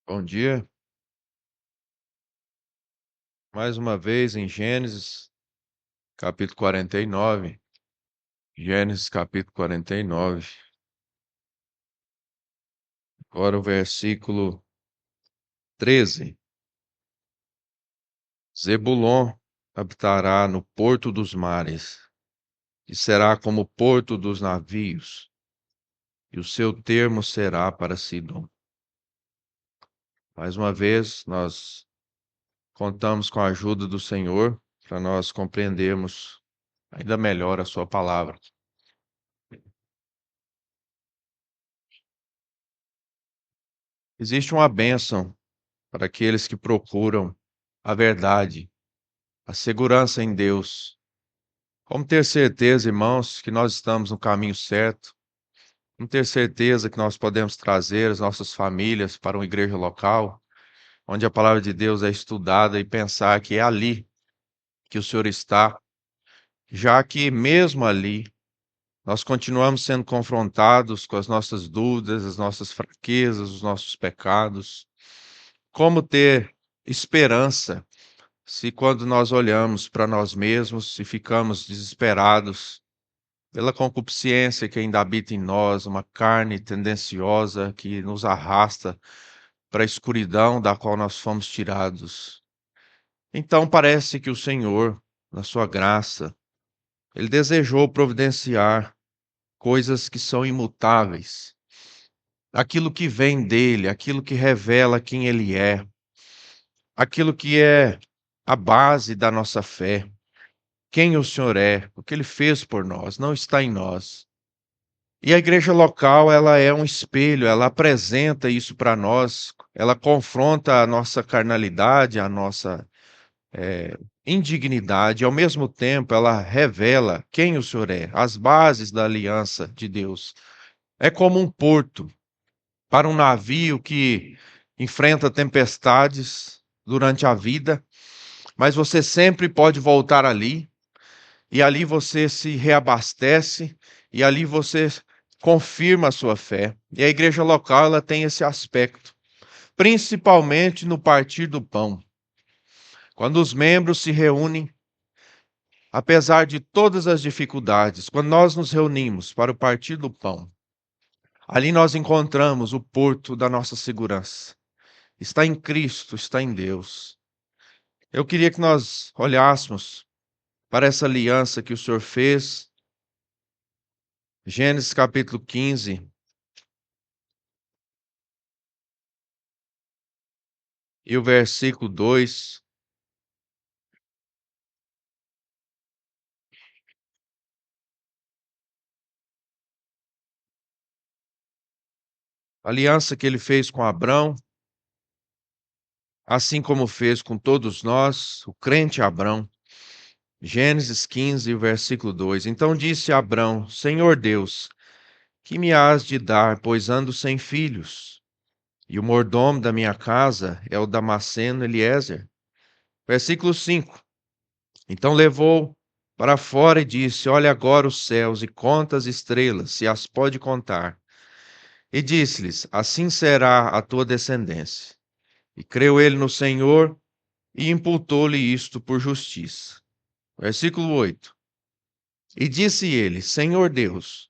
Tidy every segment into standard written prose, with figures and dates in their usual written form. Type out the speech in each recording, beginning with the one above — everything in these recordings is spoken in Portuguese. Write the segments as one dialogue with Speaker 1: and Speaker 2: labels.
Speaker 1: Bom dia. Mais uma vez em Gênesis, capítulo 49. Gênesis, capítulo 49. Agora o versículo 13. Zebulon habitará no porto dos mares, e será como o porto dos navios, e o seu termo será para Sidom. Mais uma vez, nós contamos com a ajuda do Senhor para nós compreendermos ainda melhor a sua palavra. Existe uma bênção para aqueles que procuram a verdade, a segurança em Deus. Como ter certeza, irmãos, que nós estamos no caminho certo? Como ter certeza que nós podemos trazer as nossas famílias para uma igreja local, onde a palavra de Deus é estudada e pensar que é ali que o Senhor está, já que mesmo ali nós continuamos sendo confrontados com as nossas dúvidas, as nossas fraquezas, os nossos pecados. Como ter esperança se quando nós olhamos para nós mesmos e ficamos desesperados pela concupiscência que ainda habita em nós, uma carne tendenciosa que nos arrasta para a escuridão da qual nós fomos tirados. Então parece que o Senhor, na sua graça, ele desejou providenciar coisas que são imutáveis, aquilo que vem dele, aquilo que revela quem ele é, aquilo que é a base da nossa fé. Quem o Senhor é, o que ele fez por nós, não está em nós. E a igreja local, ela é um espelho, ela apresenta isso para nós, ela confronta a nossa carnalidade, a nossa indignidade, ao mesmo tempo ela revela quem o Senhor é, as bases da aliança de Deus. É como um porto para um navio que enfrenta tempestades durante a vida, mas você sempre pode voltar ali, e ali você se reabastece, e ali você confirma a sua fé. E a igreja local ela tem esse aspecto, principalmente no partir do pão. Quando os membros se reúnem, apesar de todas as dificuldades, quando nós nos reunimos para o partir do pão, ali nós encontramos o porto da nossa segurança. Está em Cristo, está em Deus. Eu queria que nós olhássemos para essa aliança que o Senhor fez. Gênesis capítulo 15, e o versículo 2. A aliança que ele fez com Abrão, assim como fez com todos nós, o crente Abrão. Gênesis 15, versículo 2. Então disse Abrão: Senhor Deus, que me hás de dar, pois ando sem filhos? E o mordomo da minha casa é o Damasceno Eliezer. Versículo 5. Então levou para fora e disse: Olha agora os céus e conta as estrelas, se as pode contar. E disse-lhes: Assim será a tua descendência. E creu ele no Senhor e imputou-lhe isto por justiça. Versículo 8. E disse ele: Senhor Deus,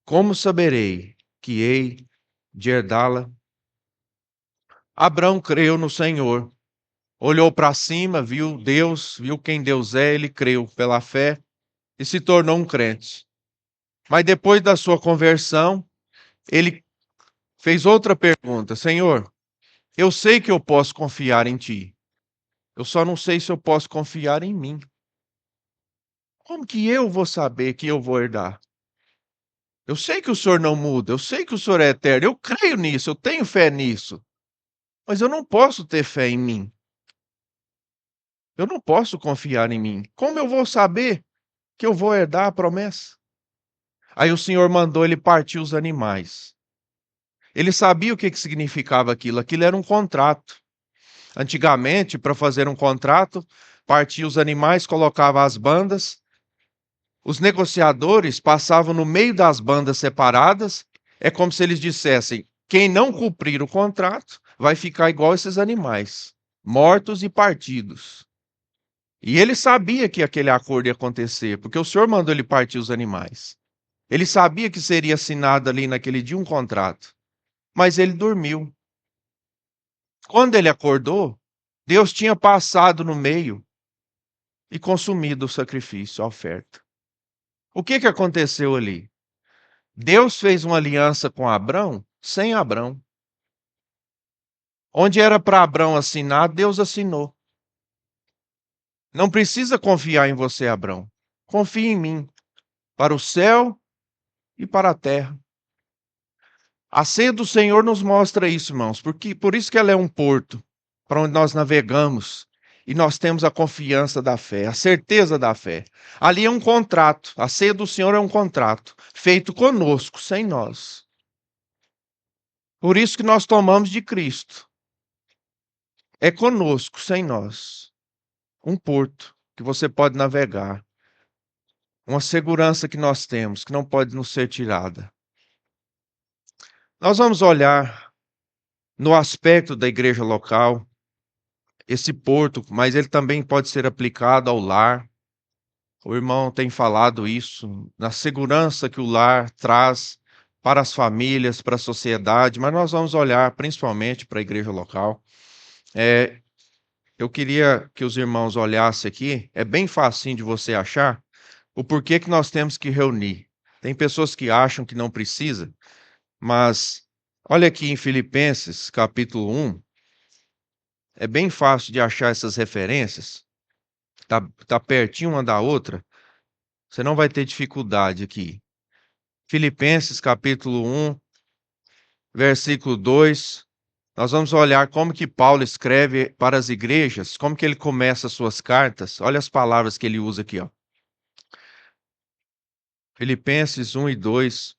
Speaker 1: como saberei que hei de herdá-la? Abrão creu no Senhor, olhou para cima, viu Deus, viu quem Deus é, ele creu pela fé e se tornou um crente. Mas depois da sua conversão, ele fez outra pergunta: Senhor, eu sei que eu posso confiar em ti, eu só não sei se eu posso confiar em mim. Como que eu vou saber que eu vou herdar? Eu sei que o Senhor não muda, eu sei que o Senhor é eterno, eu creio nisso, eu tenho fé nisso, mas eu não posso ter fé em mim. Eu não posso confiar em mim. Como eu vou saber que eu vou herdar a promessa? Aí o Senhor mandou ele partir os animais. Ele sabia o que significava aquilo. Aquilo era um contrato. Antigamente, para fazer um contrato, partia os animais, colocava as bandas. Os negociadores passavam no meio das bandas separadas. É como se eles dissessem: Quem não cumprir o contrato vai ficar igual esses animais, mortos e partidos. E ele sabia que aquele acordo ia acontecer, porque o Senhor mandou ele partir os animais. Ele sabia que seria assinado ali naquele dia um contrato, mas ele dormiu. Quando ele acordou, Deus tinha passado no meio e consumido o sacrifício, a oferta. O que aconteceu ali? Deus fez uma aliança com Abrão sem Abrão. Onde era para Abrão assinar, Deus assinou. Não precisa confiar em você, Abrão. Confie em mim, para o céu e para a terra. A ceia do Senhor nos mostra isso, irmãos, porque por isso que ela é um porto para onde nós navegamos e nós temos a confiança da fé, a certeza da fé. Ali é um contrato, a ceia do Senhor é um contrato feito conosco, sem nós. Por isso que nós tomamos de Cristo. É conosco, sem nós. Um porto que você pode navegar. Uma segurança que nós temos, que não pode nos ser tirada. Nós vamos olhar no aspecto da igreja local, esse porto, mas ele também pode ser aplicado ao lar. O irmão tem falado isso, na segurança que o lar traz para as famílias, para a sociedade, mas nós vamos olhar principalmente para a igreja local. Eu queria que os irmãos olhassem aqui, é bem facinho de você achar o porquê que nós temos que reunir. Tem pessoas que acham que não precisa, mas olha aqui em Filipenses, capítulo 1, é bem fácil de achar essas referências, tá pertinho uma da outra, você não vai ter dificuldade aqui. Filipenses, capítulo 1, versículo 2, nós vamos olhar como que Paulo escreve para as igrejas, como que ele começa as suas cartas. Olha as palavras que ele usa aqui, ó. Filipenses 1 e 2,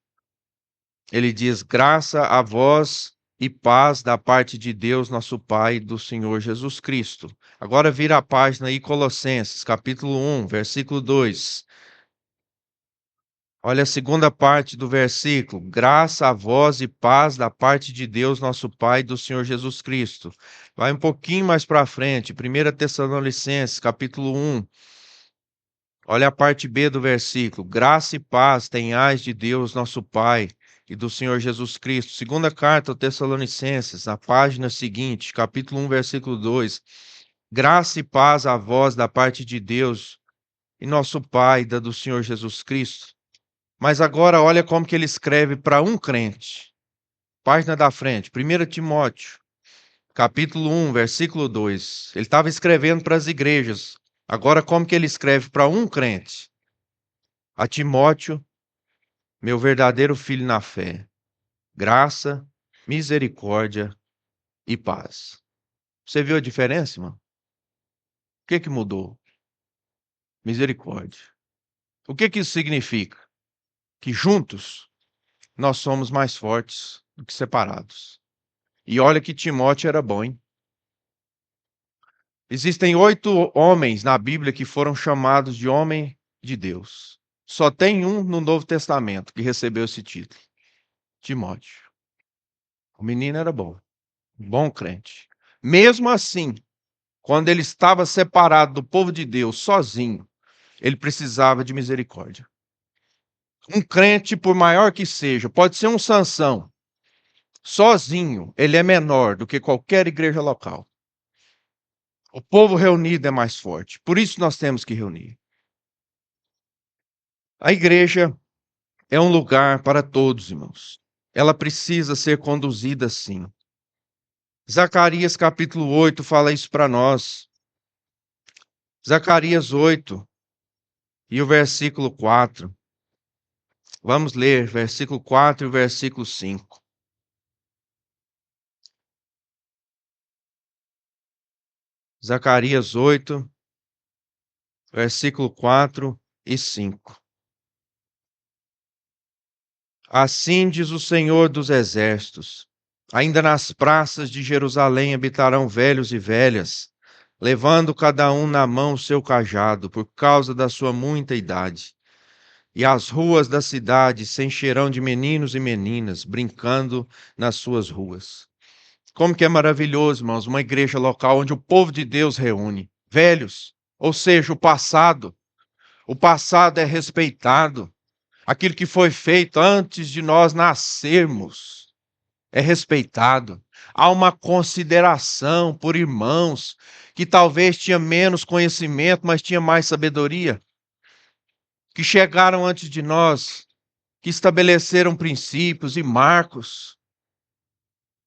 Speaker 1: ele diz: graça a vós e paz da parte de Deus, nosso Pai, e do Senhor Jesus Cristo. Agora vira a página aí, Colossenses, capítulo 1, versículo 2. Olha a segunda parte do versículo: graça a vós e paz da parte de Deus, nosso Pai, e do Senhor Jesus Cristo. Vai um pouquinho mais para frente, 1 Tessalonicenses, capítulo 1. Olha a parte B do versículo: graça e paz tenhais de Deus, nosso Pai, e do Senhor Jesus Cristo. Segunda carta aos Tessalonicenses, na página seguinte, capítulo 1, versículo 2. Graça e paz a vós da parte de Deus e nosso Pai, da do Senhor Jesus Cristo. Mas agora olha como que ele escreve para um crente. Página da frente, 1 Timóteo, capítulo 1, versículo 2. Ele estava escrevendo para as igrejas. Agora como que ele escreve para um crente? A Timóteo, meu verdadeiro filho na fé, graça, misericórdia e paz. Você viu a diferença, irmão? O que mudou? Misericórdia. O que isso significa? Que juntos nós somos mais fortes do que separados. E olha que Timóteo era bom, hein? Existem 8 homens na Bíblia que foram chamados de homem de Deus. Só tem um no Novo Testamento que recebeu esse título: Timóteo. O menino era bom, um bom crente. Mesmo assim, quando ele estava separado do povo de Deus, sozinho, ele precisava de misericórdia. Um crente, por maior que seja, pode ser um Sansão, sozinho, ele é menor do que qualquer igreja local. O povo reunido é mais forte. Por isso nós temos que reunir. A igreja é um lugar para todos, irmãos. Ela precisa ser conduzida assim. Zacarias capítulo 8 fala isso para nós. Zacarias 8 e o versículo 4. Vamos ler versículo 4 e o versículo 5. Zacarias 8, versículo 4 e 5. Assim diz o Senhor dos Exércitos: ainda nas praças de Jerusalém habitarão velhos e velhas, levando cada um na mão o seu cajado, por causa da sua muita idade. e as ruas da cidade se encherão de meninos e meninas brincando nas suas ruas. Como que é maravilhoso, irmãos, uma igreja local onde o povo de Deus reúne velhos, ou seja, o passado. O passado é respeitado. Aquilo que foi feito antes de nós nascermos é respeitado. Há uma consideração por irmãos que talvez tinha menos conhecimento, mas tinha mais sabedoria, que chegaram antes de nós, que estabeleceram princípios e marcos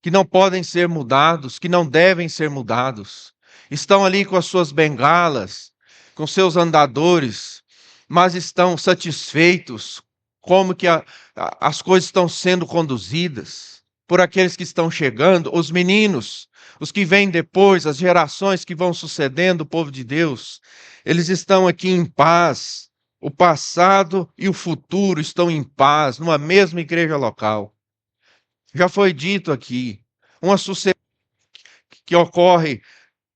Speaker 1: que não podem ser mudados, que não devem ser mudados. Estão ali com as suas bengalas, com seus andadores, mas estão satisfeitos como que as coisas estão sendo conduzidas por aqueles que estão chegando, os meninos, os que vêm depois, as gerações que vão sucedendo o povo de Deus. Eles estão aqui em paz. O passado e o futuro estão em paz numa mesma igreja local. Já foi dito aqui, uma sucessão que ocorre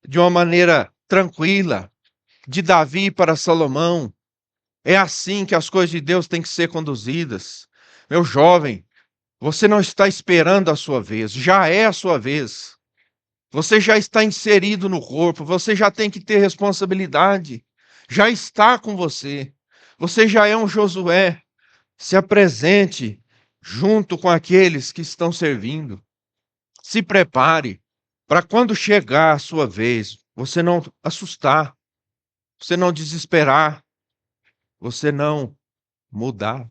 Speaker 1: de uma maneira tranquila, de Davi para Salomão. É assim que as coisas de Deus têm que ser conduzidas. Meu jovem, você não está esperando a sua vez, já é a sua vez. Você já está inserido no corpo, você já tem que ter responsabilidade. Já está com você. Você já é um Josué. Se apresente junto com aqueles que estão servindo. Se prepare para quando chegar a sua vez, você não assustar, você não desesperar, você não mudar.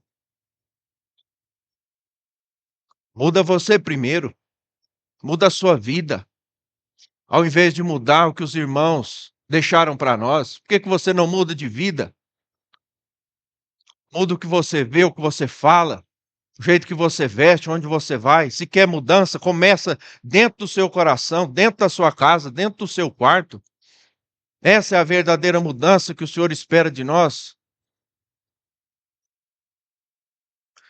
Speaker 1: Muda você primeiro, muda a sua vida. Ao invés de mudar o que os irmãos deixaram para nós, por que que você não muda de vida? Muda o que você vê, o que você fala, o jeito que você veste, onde você vai. Se quer mudança, começa dentro do seu coração, dentro da sua casa, dentro do seu quarto. Essa é a verdadeira mudança que o Senhor espera de nós.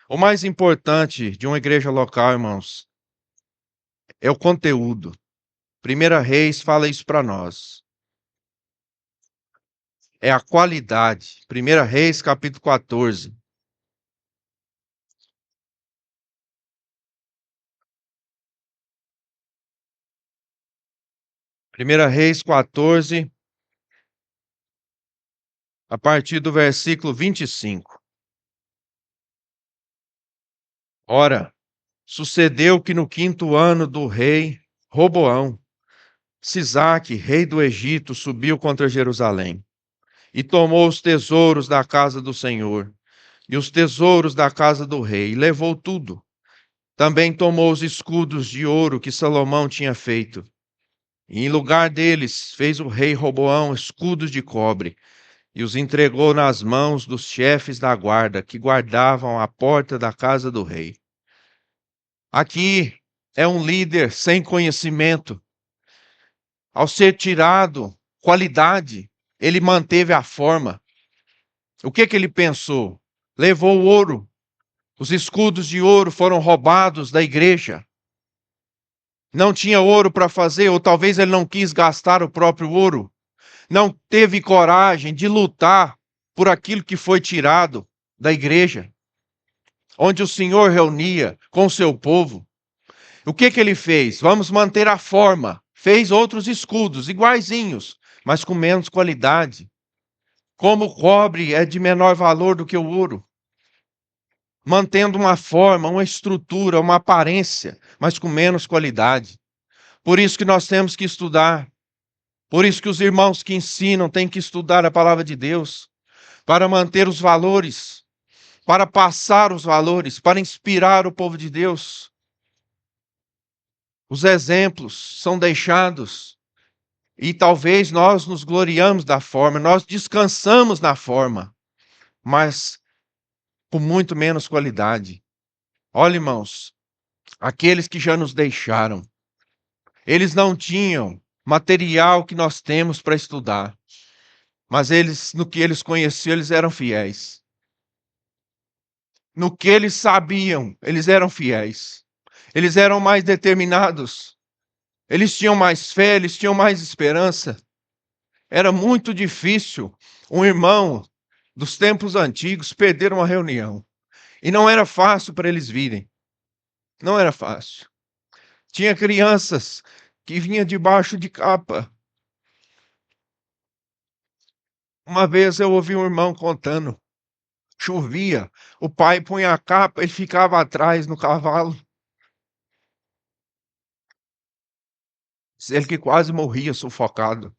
Speaker 1: O mais importante de uma igreja local, irmãos, é o conteúdo. Primeira Reis fala isso para nós. É a qualidade. Primeira Reis, capítulo 14. Primeira Reis 14, a partir do versículo 25. Ora, sucedeu que no 5º ano do rei Roboão, Sisaque, rei do Egito, subiu contra Jerusalém e tomou os tesouros da casa do Senhor e os tesouros da casa do rei, e levou tudo. Também tomou os escudos de ouro que Salomão tinha feito, e em lugar deles fez o rei Roboão escudos de cobre, e os entregou nas mãos dos chefes da guarda que guardavam a porta da casa do rei. Aqui é um líder sem conhecimento. Ao ser tirado qualidade, ele manteve a forma. O que ele pensou? Levou o ouro. Os escudos de ouro foram roubados da igreja. Não tinha ouro para fazer, ou talvez ele não quis gastar o próprio ouro. Não teve coragem de lutar por aquilo que foi tirado da igreja, onde o Senhor reunia com o seu povo. O que ele fez? Vamos manter a forma. Fez outros escudos iguaizinhos, mas com menos qualidade. Como o cobre é de menor valor do que o ouro, mantendo uma forma, uma estrutura, uma aparência, mas com menos qualidade. Por isso que nós temos que estudar. Por isso que os irmãos que ensinam têm que estudar a palavra de Deus, para manter os valores, para passar os valores, para inspirar o povo de Deus. Os exemplos são deixados e talvez nós nos gloriamos da forma, nós descansamos na forma, mas com muito menos qualidade. Olha, irmãos, aqueles que já nos deixaram, eles não tinham material que nós temos para estudar, mas eles, no que eles conheciam, eles eram fiéis. No que eles sabiam, eles eram fiéis. Eles eram mais determinados. Eles tinham mais fé, eles tinham mais esperança. Era muito difícil um irmão dos tempos antigos perderam a reunião. E não era fácil para eles virem. Não era fácil. Tinha crianças que vinham debaixo de capa. Uma vez eu ouvi um irmão contando, chovia, o pai punha a capa, ele ficava atrás no cavalo. Ele que quase morria sufocado,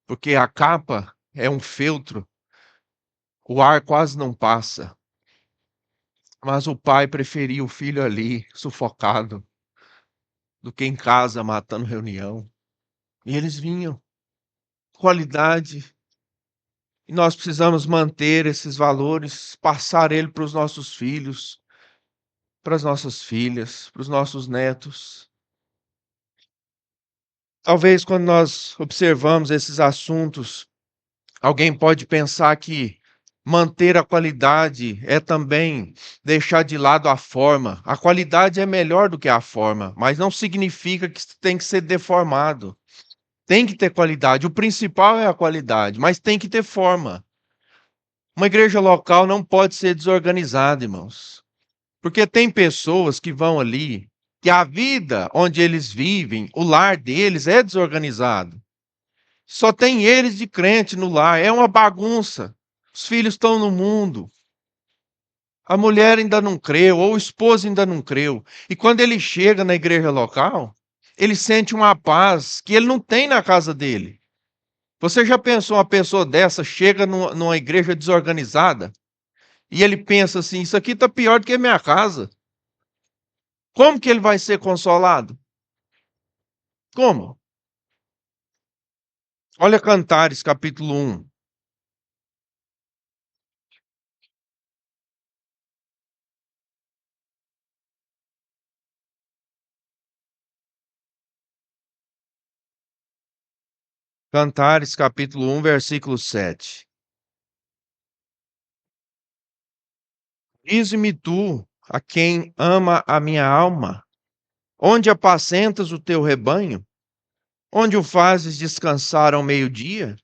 Speaker 1: porque a capa é um feltro, o ar quase não passa. Mas o pai preferia o filho ali, sufocado, do que em casa matando reunião. E eles vinham, qualidade. E nós precisamos manter esses valores, passar ele para os nossos filhos, para as nossas filhas, para os nossos netos. Talvez quando nós observamos esses assuntos, alguém pode pensar que manter a qualidade é também deixar de lado a forma. A qualidade é melhor do que a forma, mas não significa que tem que ser deformado. Tem que ter qualidade. O principal é a qualidade, mas tem que ter forma. Uma igreja local não pode ser desorganizada, irmãos. Porque tem pessoas que vão ali, que a vida onde eles vivem, o lar deles é desorganizado. Só tem eles de crente no lar, é uma bagunça. Os filhos estão no mundo. A mulher ainda não creu, ou o esposo ainda não creu. E quando ele chega na igreja local, ele sente uma paz que ele não tem na casa dele. Você já pensou uma pessoa dessa chega numa igreja desorganizada e ele pensa assim: isso aqui está pior do que a minha casa. Como que ele vai ser consolado? Como? Olha Cantares, capítulo 1. Cantares, capítulo 1, versículo 7. Dize-me tu, a quem ama a minha alma, onde apacentas o teu rebanho? Onde o fazes descansar ao meio-dia?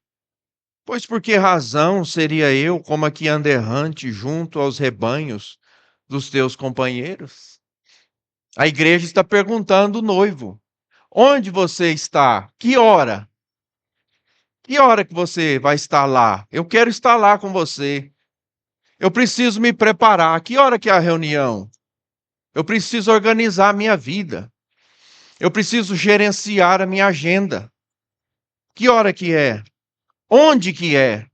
Speaker 1: Pois por que razão seria eu como aqui ando errante junto aos rebanhos dos teus companheiros? A igreja está perguntando o noivo: onde você está? Que hora? Que hora que você vai estar lá? Eu quero estar lá com você. Eu preciso me preparar. Que hora que é a reunião? Eu preciso organizar a minha vida. Eu preciso gerenciar a minha agenda. Que hora que é? Onde que é?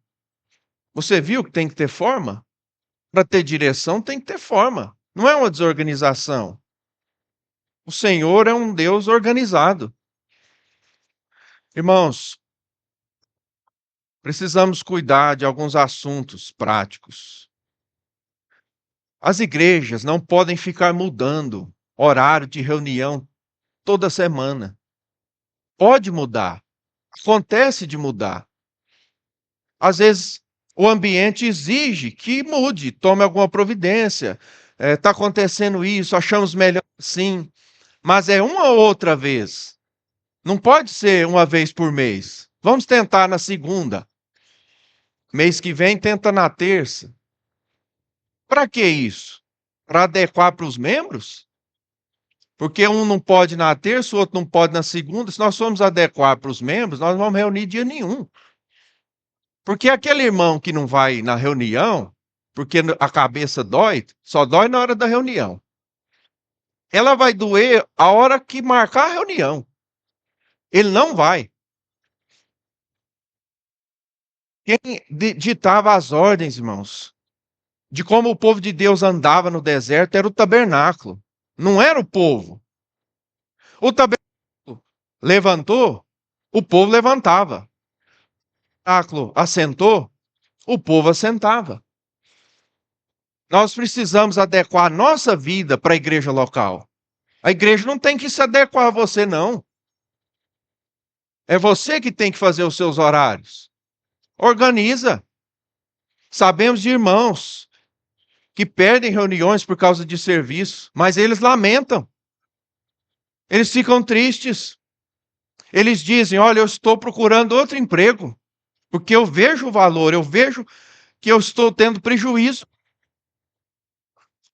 Speaker 1: Você viu que tem que ter forma? Para ter direção tem que ter forma. Não é uma desorganização. O Senhor é um Deus organizado. Irmãos, precisamos cuidar de alguns assuntos práticos. As igrejas não podem ficar mudando horário de reunião toda semana. Pode mudar. Acontece de mudar. Às vezes, o ambiente exige que mude, tome alguma providência. Está acontecendo isso, achamos melhor assim. Mas é uma ou outra vez. Não pode ser uma vez por mês. Vamos tentar na segunda. Mês que vem, tenta na terça. Para que isso? Para adequar para os membros? Porque um não pode na terça, o outro não pode na segunda. Se nós formos adequar para os membros, nós não vamos reunir dia nenhum. Porque aquele irmão que não vai na reunião, porque a cabeça dói, só dói na hora da reunião. Ela vai doer a hora que marcar a reunião. Ele não vai. Quem ditava as ordens, irmãos, de como o povo de Deus andava no deserto era o tabernáculo. Não era o povo. O tabernáculo levantou, o povo levantava. O tabernáculo assentou, o povo assentava. Nós precisamos adequar a nossa vida para a igreja local. A igreja não tem que se adequar a você, não. É você que tem que fazer os seus horários. Organiza. Sabemos de irmãos que perdem reuniões por causa de serviço, mas eles lamentam. Eles ficam tristes. Eles dizem: olha, eu estou procurando outro emprego, porque eu vejo o valor, eu vejo que eu estou tendo prejuízo.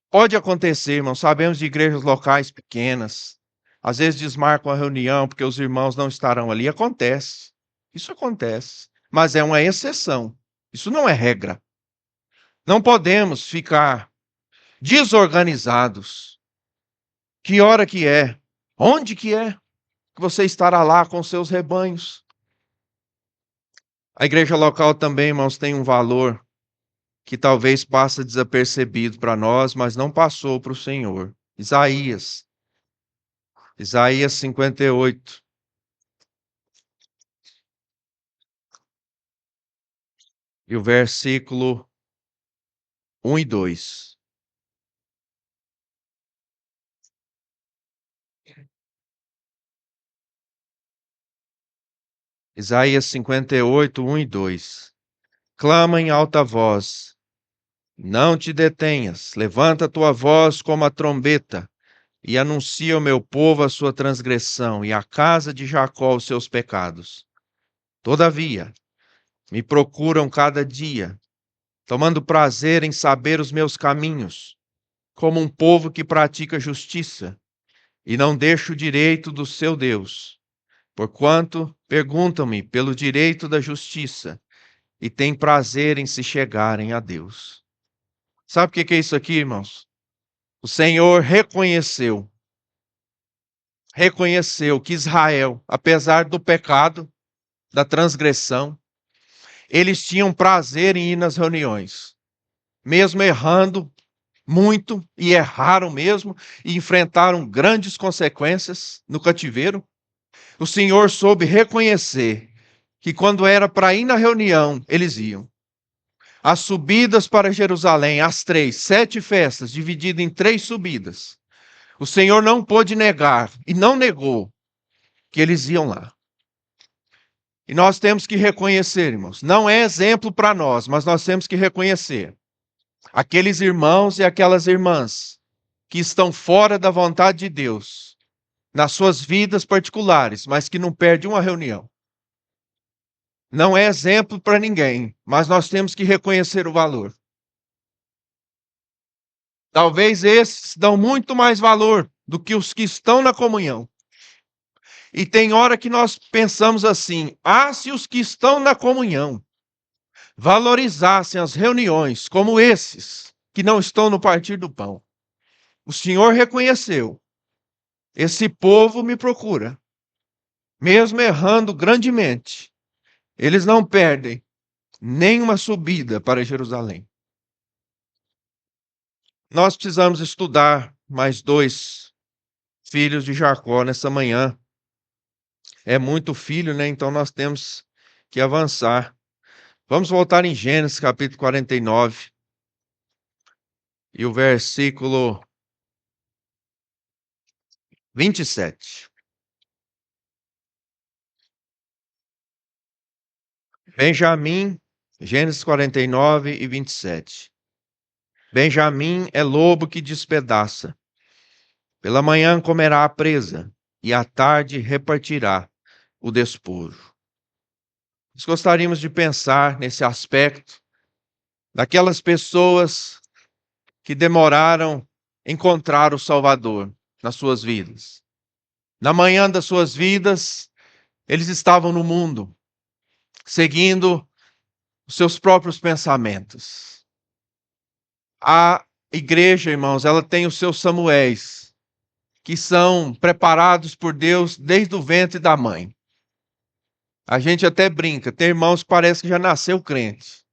Speaker 1: Pode acontecer, irmão, sabemos de igrejas locais pequenas, às vezes desmarcam a reunião porque os irmãos não estarão ali. Acontece, isso acontece, mas é uma exceção, isso não é regra. Não podemos ficar desorganizados. Que hora que é? Onde que é que você estará lá com seus rebanhos? A igreja local também, irmãos, tem um valor que talvez passe desapercebido para nós, mas não passou para o Senhor. Isaías 58. E o versículo 1 e 2. Isaías 58, 1 e 2. Clama em alta voz, não te detenhas, levanta tua voz como a trombeta, e anuncia ao meu povo a sua transgressão, e à casa de Jacó os seus pecados. Todavia, me procuram cada dia, tomando prazer em saber os meus caminhos, como um povo que pratica justiça, e não deixa o direito do seu Deus. Porquanto perguntam-me pelo direito da justiça e têm prazer em se chegarem a Deus. Sabe o que é isso aqui, irmãos? O Senhor reconheceu que Israel, apesar do pecado, da transgressão, eles tinham prazer em ir nas reuniões, mesmo errando muito, e erraram mesmo, e enfrentaram grandes consequências no cativeiro. O Senhor soube reconhecer que quando era para ir na reunião, eles iam. As subidas para Jerusalém, as 7 festas, divididas em 3 subidas. O Senhor não pôde negar, e não negou, que eles iam lá. E nós temos que reconhecer, irmãos, não é exemplo para nós, mas nós temos que reconhecer aqueles irmãos e aquelas irmãs que estão fora da vontade de Deus, nas suas vidas particulares, mas que não perdem uma reunião. Não é exemplo para ninguém, mas nós temos que reconhecer o valor. Talvez esses dão muito mais valor do que os que estão na comunhão. E tem hora que nós pensamos assim: se os que estão na comunhão valorizassem as reuniões como esses que não estão no partir do pão. O Senhor reconheceu: esse povo me procura, mesmo errando grandemente. Eles não perdem nenhuma subida para Jerusalém. Nós precisamos estudar mais 2 filhos de Jacó nessa manhã. É muito filho, né? Então nós temos que avançar. Vamos voltar em Gênesis capítulo 49 e o versículo 27. Benjamim, Gênesis 49 e 27. Benjamim é lobo que despedaça. Pela manhã comerá a presa, e à tarde repartirá o despojo. Nós gostaríamos de pensar nesse aspecto daquelas pessoas que demoraram a encontrar o Salvador nas suas vidas. Na manhã das suas vidas, eles estavam no mundo, seguindo os seus próprios pensamentos. A igreja, irmãos, ela tem os seus Samuéis, que são preparados por Deus desde o ventre da mãe. A gente até brinca, tem irmãos que parece que já nasceu crente.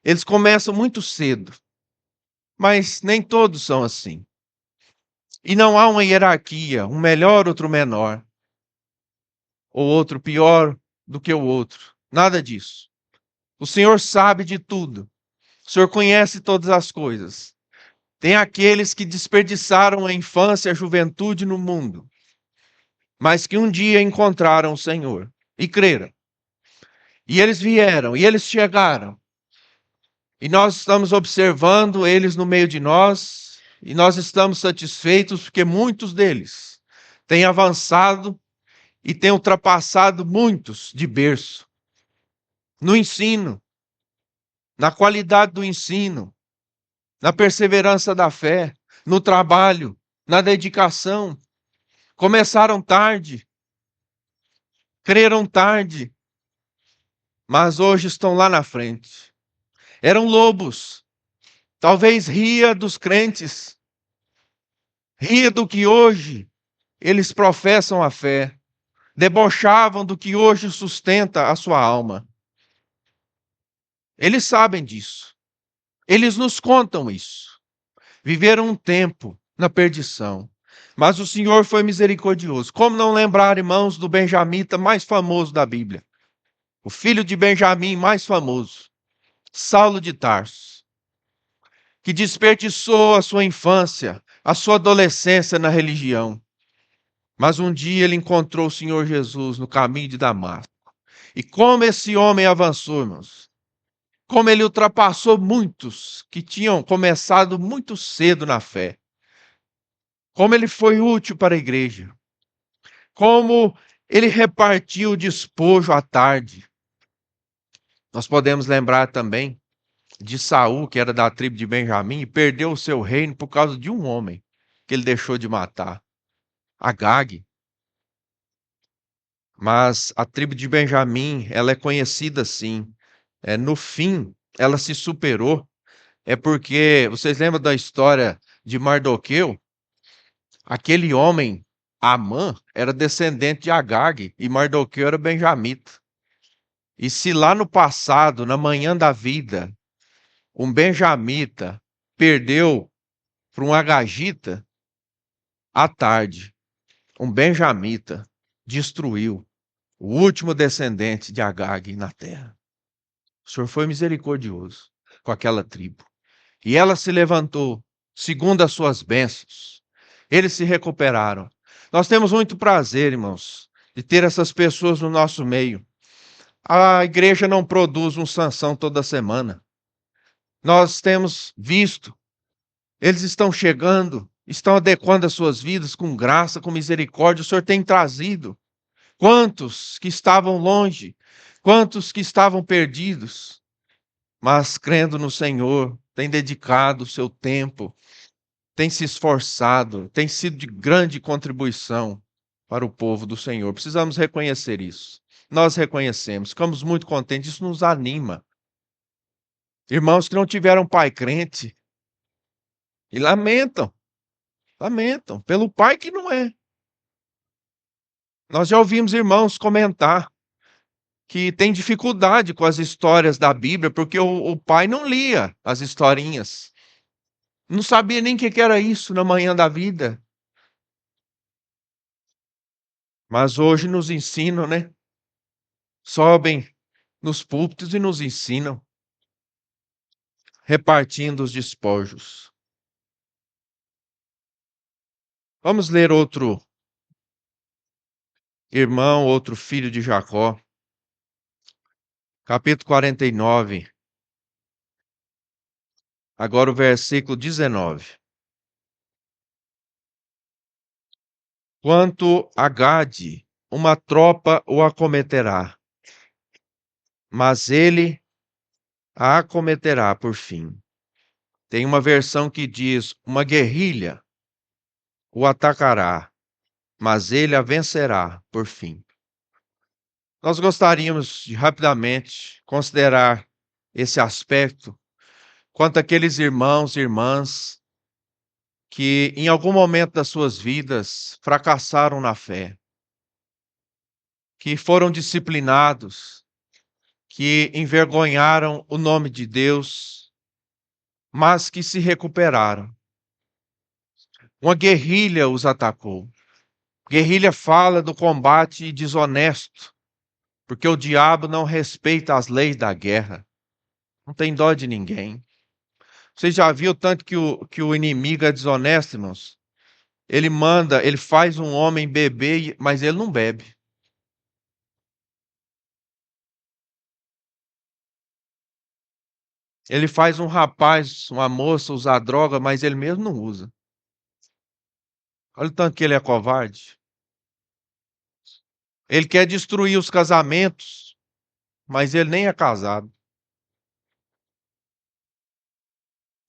Speaker 1: Eles começam muito cedo, mas nem todos são assim. E não há uma hierarquia, um melhor, outro menor, ou outro pior do que o outro. Nada disso. O Senhor sabe de tudo. O Senhor conhece todas as coisas. Tem aqueles que desperdiçaram a infância e a juventude no mundo, mas que um dia encontraram o Senhor e creram. E eles vieram, e eles chegaram. E nós estamos observando eles no meio de nós, e nós estamos satisfeitos porque muitos deles têm avançado e têm ultrapassado muitos de berço no ensino, na qualidade do ensino, na perseverança da fé, no trabalho, na dedicação. Começaram tarde, creram tarde, mas hoje estão lá na frente. Eram lobos, talvez ria dos crentes, ria do que hoje eles professam a fé, debochavam do que hoje sustenta a sua alma. Eles sabem disso, eles nos contam isso. Viveram um tempo na perdição, mas o Senhor foi misericordioso. Como não lembrar, irmãos, do benjamita mais famoso da Bíblia? O filho de Benjamim mais famoso, Saulo de Tarso, que desperdiçou a sua infância, a sua adolescência na religião. Mas um dia ele encontrou o Senhor Jesus no caminho de Damasco. E como esse homem avançou, irmãos. Como ele ultrapassou muitos que tinham começado muito cedo na fé. Como ele foi útil para a igreja. Como ele repartiu o despojo à tarde. Nós podemos lembrar também de Saul, que era da tribo de Benjamim, e perdeu o seu reino por causa de um homem que ele deixou de matar, Agag. Mas a tribo de Benjamim, ela é conhecida assim. No fim, ela se superou. É porque, vocês lembram da história de Mardoqueu? Aquele homem, Amã, era descendente de Agag e Mardoqueu era benjamita. E se lá no passado, na manhã da vida, um benjamita perdeu para um agagita, à tarde, um benjamita destruiu o último descendente de Agag na terra. O Senhor foi misericordioso com aquela tribo. E ela se levantou segundo as suas bênçãos. Eles se recuperaram. Nós temos muito prazer, irmãos, de ter essas pessoas no nosso meio. A igreja não produz um Sansão toda semana. Nós temos visto, eles estão chegando, estão adequando as suas vidas com graça, com misericórdia. O Senhor tem trazido. Quantos que estavam longe, quantos que estavam perdidos, mas crendo no Senhor, têm dedicado o seu tempo, têm se esforçado, têm sido de grande contribuição para o povo do Senhor. Precisamos reconhecer isso. Nós reconhecemos, ficamos muito contentes, isso nos anima. Irmãos que não tiveram pai crente e lamentam pelo pai que não é. Nós já ouvimos irmãos comentar que tem dificuldade com as histórias da Bíblia, porque o pai não lia as historinhas. Não sabia nem o que era isso na manhã da vida. Mas hoje nos ensinam, né? Sobem nos púlpitos e nos ensinam, repartindo os despojos. Vamos ler outro irmão, outro filho de Jacó. Capítulo 49. Agora o versículo 19. Quanto a Gade, uma tropa o acometerá, mas ele a acometerá por fim. Tem uma versão que diz: uma guerrilha o atacará, mas ele a vencerá por fim. Nós gostaríamos de rapidamente considerar esse aspecto quanto àqueles irmãos e irmãs que em algum momento das suas vidas fracassaram na fé, que foram disciplinados, que envergonharam o nome de Deus, mas que se recuperaram. Uma guerrilha os atacou. Guerrilha fala do combate desonesto, porque o diabo não respeita as leis da guerra. Não tem dó de ninguém. Você já viu tanto que o inimigo é desonesto, irmãos? Ele faz um homem beber, mas ele não bebe. Ele faz um rapaz, uma moça usar droga, mas ele mesmo não usa. Olha o tanto que ele é covarde. Ele quer destruir os casamentos, mas ele nem é casado.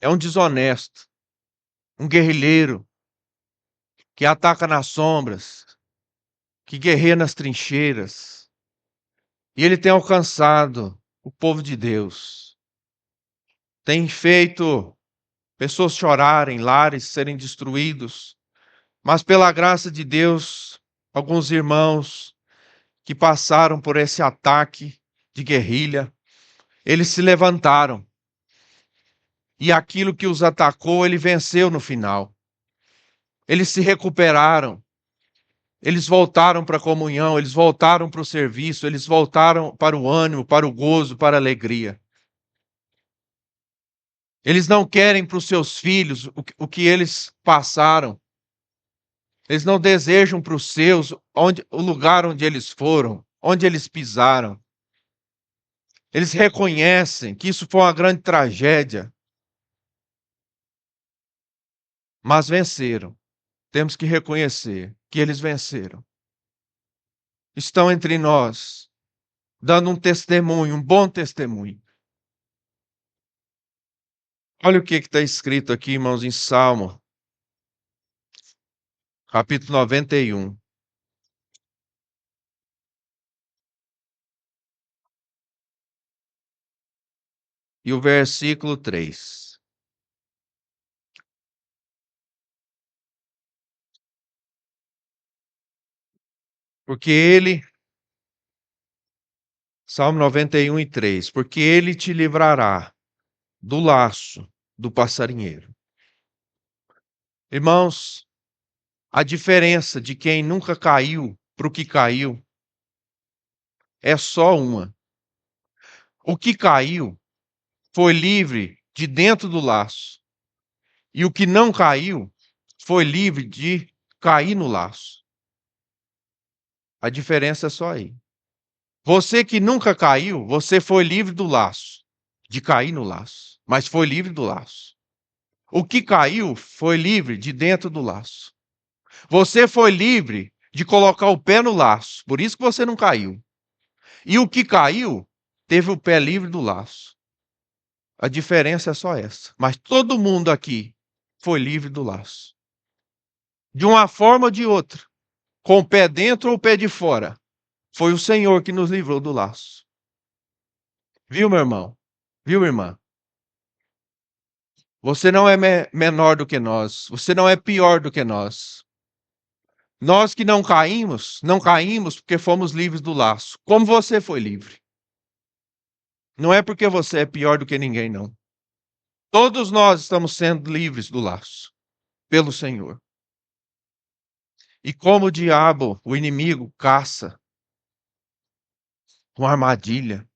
Speaker 1: é um desonesto, um guerrilheiro que ataca nas sombras, que guerreia nas trincheiras. E ele tem alcançado o povo de Deus, tem feito pessoas chorarem, lares serem destruídos, mas pela graça de Deus, alguns irmãos que passaram por esse ataque de guerrilha, eles se levantaram. E aquilo que os atacou, ele venceu no final. Eles se recuperaram. Eles voltaram para a comunhão, eles voltaram para o serviço, eles voltaram para o ânimo, para o gozo, para a alegria. Eles não querem para os seus filhos o que eles passaram. Eles não desejam para os seus o lugar onde eles foram, onde eles pisaram. Eles reconhecem que isso foi uma grande tragédia, mas venceram. Temos que reconhecer que eles venceram. Estão entre nós, dando um testemunho, um bom testemunho. Olha o que está escrito aqui, irmãos, em Salmo, capítulo 91. E o versículo 3. Porque ele, Salmo 91 e 3, porque ele te livrará do laço do passarinheiro. Irmãos, a diferença de quem nunca caiu para o que caiu é só uma. O que caiu foi livre de dentro do laço. E o que não caiu foi livre de cair no laço. A diferença é só aí. Você que nunca caiu, você foi livre do laço, de cair no laço, mas foi livre do laço. O que caiu foi livre de dentro do laço. Você foi livre de colocar o pé no laço, por isso que você não caiu. E o que caiu teve o pé livre do laço. A diferença é só essa. Mas todo mundo aqui foi livre do laço. De uma forma ou de outra, com o pé dentro ou o pé de fora. Foi o Senhor que nos livrou do laço. Viu, meu irmão? Viu, irmã? Você não é menor do que nós. Você não é pior do que nós. Nós que não caímos, não caímos porque fomos livres do laço. Como você foi livre. Não é porque você é pior do que ninguém, não. Todos nós estamos sendo livres do laço pelo Senhor. E como o diabo, o inimigo, caça com armadilha.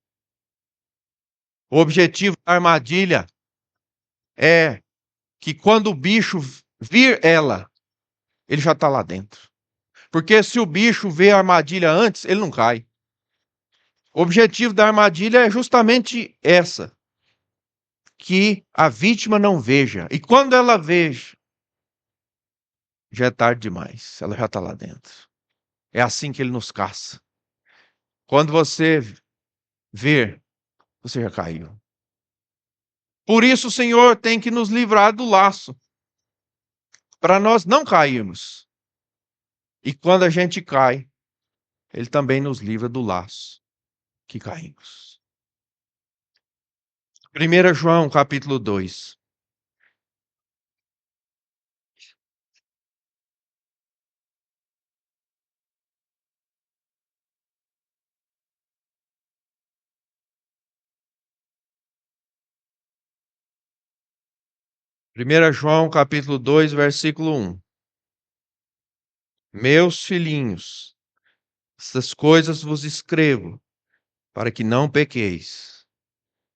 Speaker 1: O objetivo da armadilha é que quando o bicho vir ela, ele já está lá dentro. Porque se o bicho vê a armadilha antes, ele não cai. O objetivo da armadilha é justamente essa, que a vítima não veja. E quando ela veja, já é tarde demais, ela já está lá dentro. É assim que ele nos caça. Quando você ver, você já caiu. Por isso o Senhor tem que nos livrar do laço, para nós não cairmos. E quando a gente cai, Ele também nos livra do laço que caímos. 1 João, capítulo 2. 1 João, capítulo 2, versículo 1. Meus filhinhos, essas coisas vos escrevo, para que não pequeis.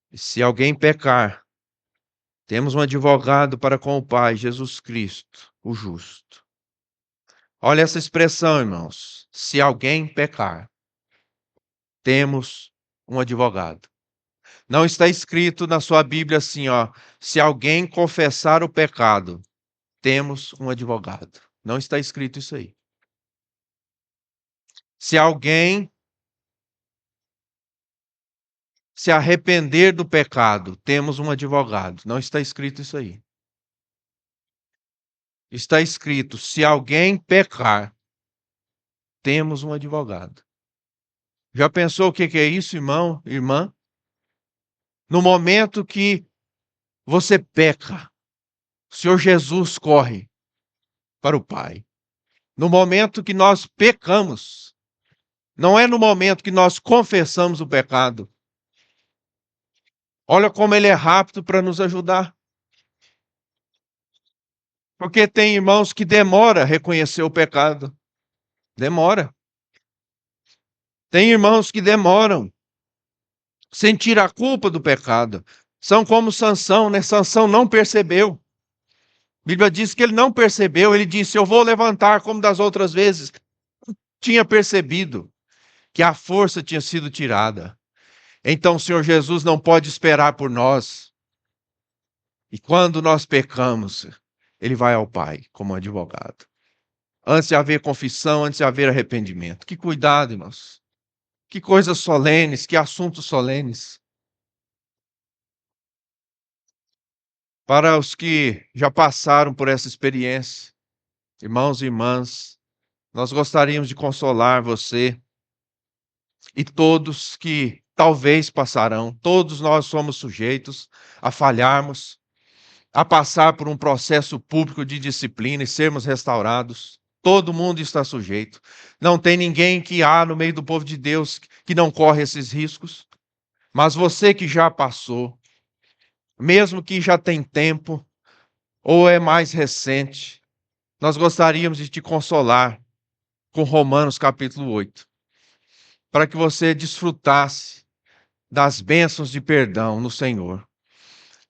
Speaker 1: E se alguém pecar, temos um advogado para com o Pai, Jesus Cristo, o justo. Olha essa expressão, irmãos. Se alguém pecar, temos um advogado. Não está escrito na sua Bíblia assim, ó. Se alguém confessar o pecado, temos um advogado. Não está escrito isso aí. Se alguém se arrepender do pecado, temos um advogado. Não está escrito isso aí. Está escrito: se alguém pecar, temos um advogado. Já pensou o que é isso, irmão, irmã? No momento que você peca, o Senhor Jesus corre para o Pai. No momento que nós pecamos, não é no momento que nós confessamos o pecado. Olha como ele é rápido para nos ajudar. Porque tem irmãos que demora a reconhecer o pecado. Demora. Tem irmãos que demoram a sentir a culpa do pecado. São como Sansão, né? Sansão não percebeu. A Bíblia diz que ele não percebeu. Ele disse: eu vou levantar como das outras vezes. Tinha percebido que a força tinha sido tirada. Então o Senhor Jesus não pode esperar por nós. E quando nós pecamos, ele vai ao Pai como advogado. Antes de haver confissão, antes de haver arrependimento. Que cuidado, irmãos. Que coisas solenes, que assuntos solenes. Para os que já passaram por essa experiência, irmãos e irmãs, nós gostaríamos de consolar você e todos que talvez passarão. Todos nós somos sujeitos a falharmos, a passar por um processo público de disciplina e sermos restaurados. Todo mundo está sujeito. Não tem ninguém que há no meio do povo de Deus que não corre esses riscos. Mas você que já passou, mesmo que já tem tempo, ou é mais recente, nós gostaríamos de te consolar com Romanos capítulo 8, para que você desfrutasse das bênçãos de perdão no Senhor.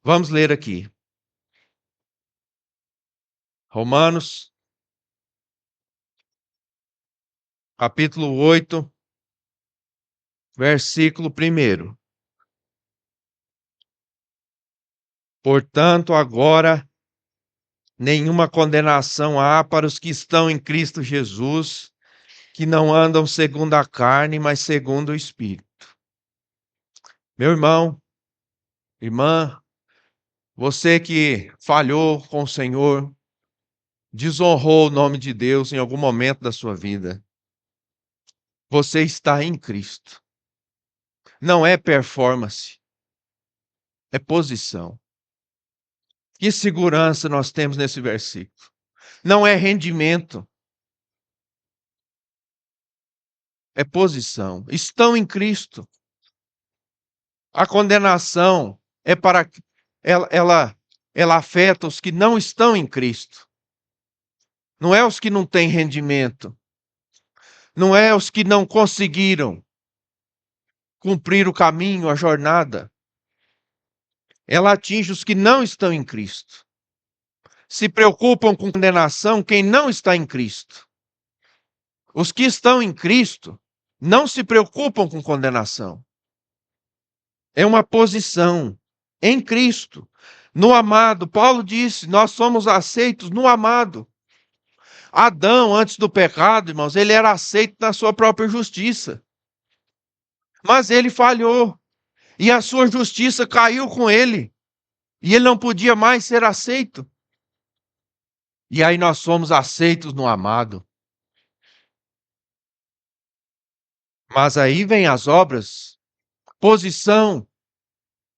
Speaker 1: Vamos ler aqui. Romanos capítulo 8, versículo 1. Portanto, agora nenhuma condenação há para os que estão em Cristo Jesus, que não andam segundo a carne, mas segundo o Espírito. Meu irmão, irmã, você que falhou com o Senhor, desonrou o nome de Deus em algum momento da sua vida, você está em Cristo. Não é performance, é posição. Que segurança nós temos nesse versículo. Não é rendimento, é posição. Estão em Cristo. A condenação é para ela afeta os que não estão em Cristo. Não é os que não têm rendimento. Não é os que não conseguiram cumprir o caminho, a jornada. Ela atinge os que não estão em Cristo. Se preocupam com condenação quem não está em Cristo. Os que estão em Cristo não se preocupam com condenação. É uma posição em Cristo. No amado, Paulo disse, nós somos aceitos no amado. Adão, antes do pecado, irmãos, ele era aceito na sua própria justiça. Mas ele falhou. E a sua justiça caiu com ele. E ele não podia mais ser aceito. E aí nós somos aceitos no amado. Mas aí vem as obras. Posição.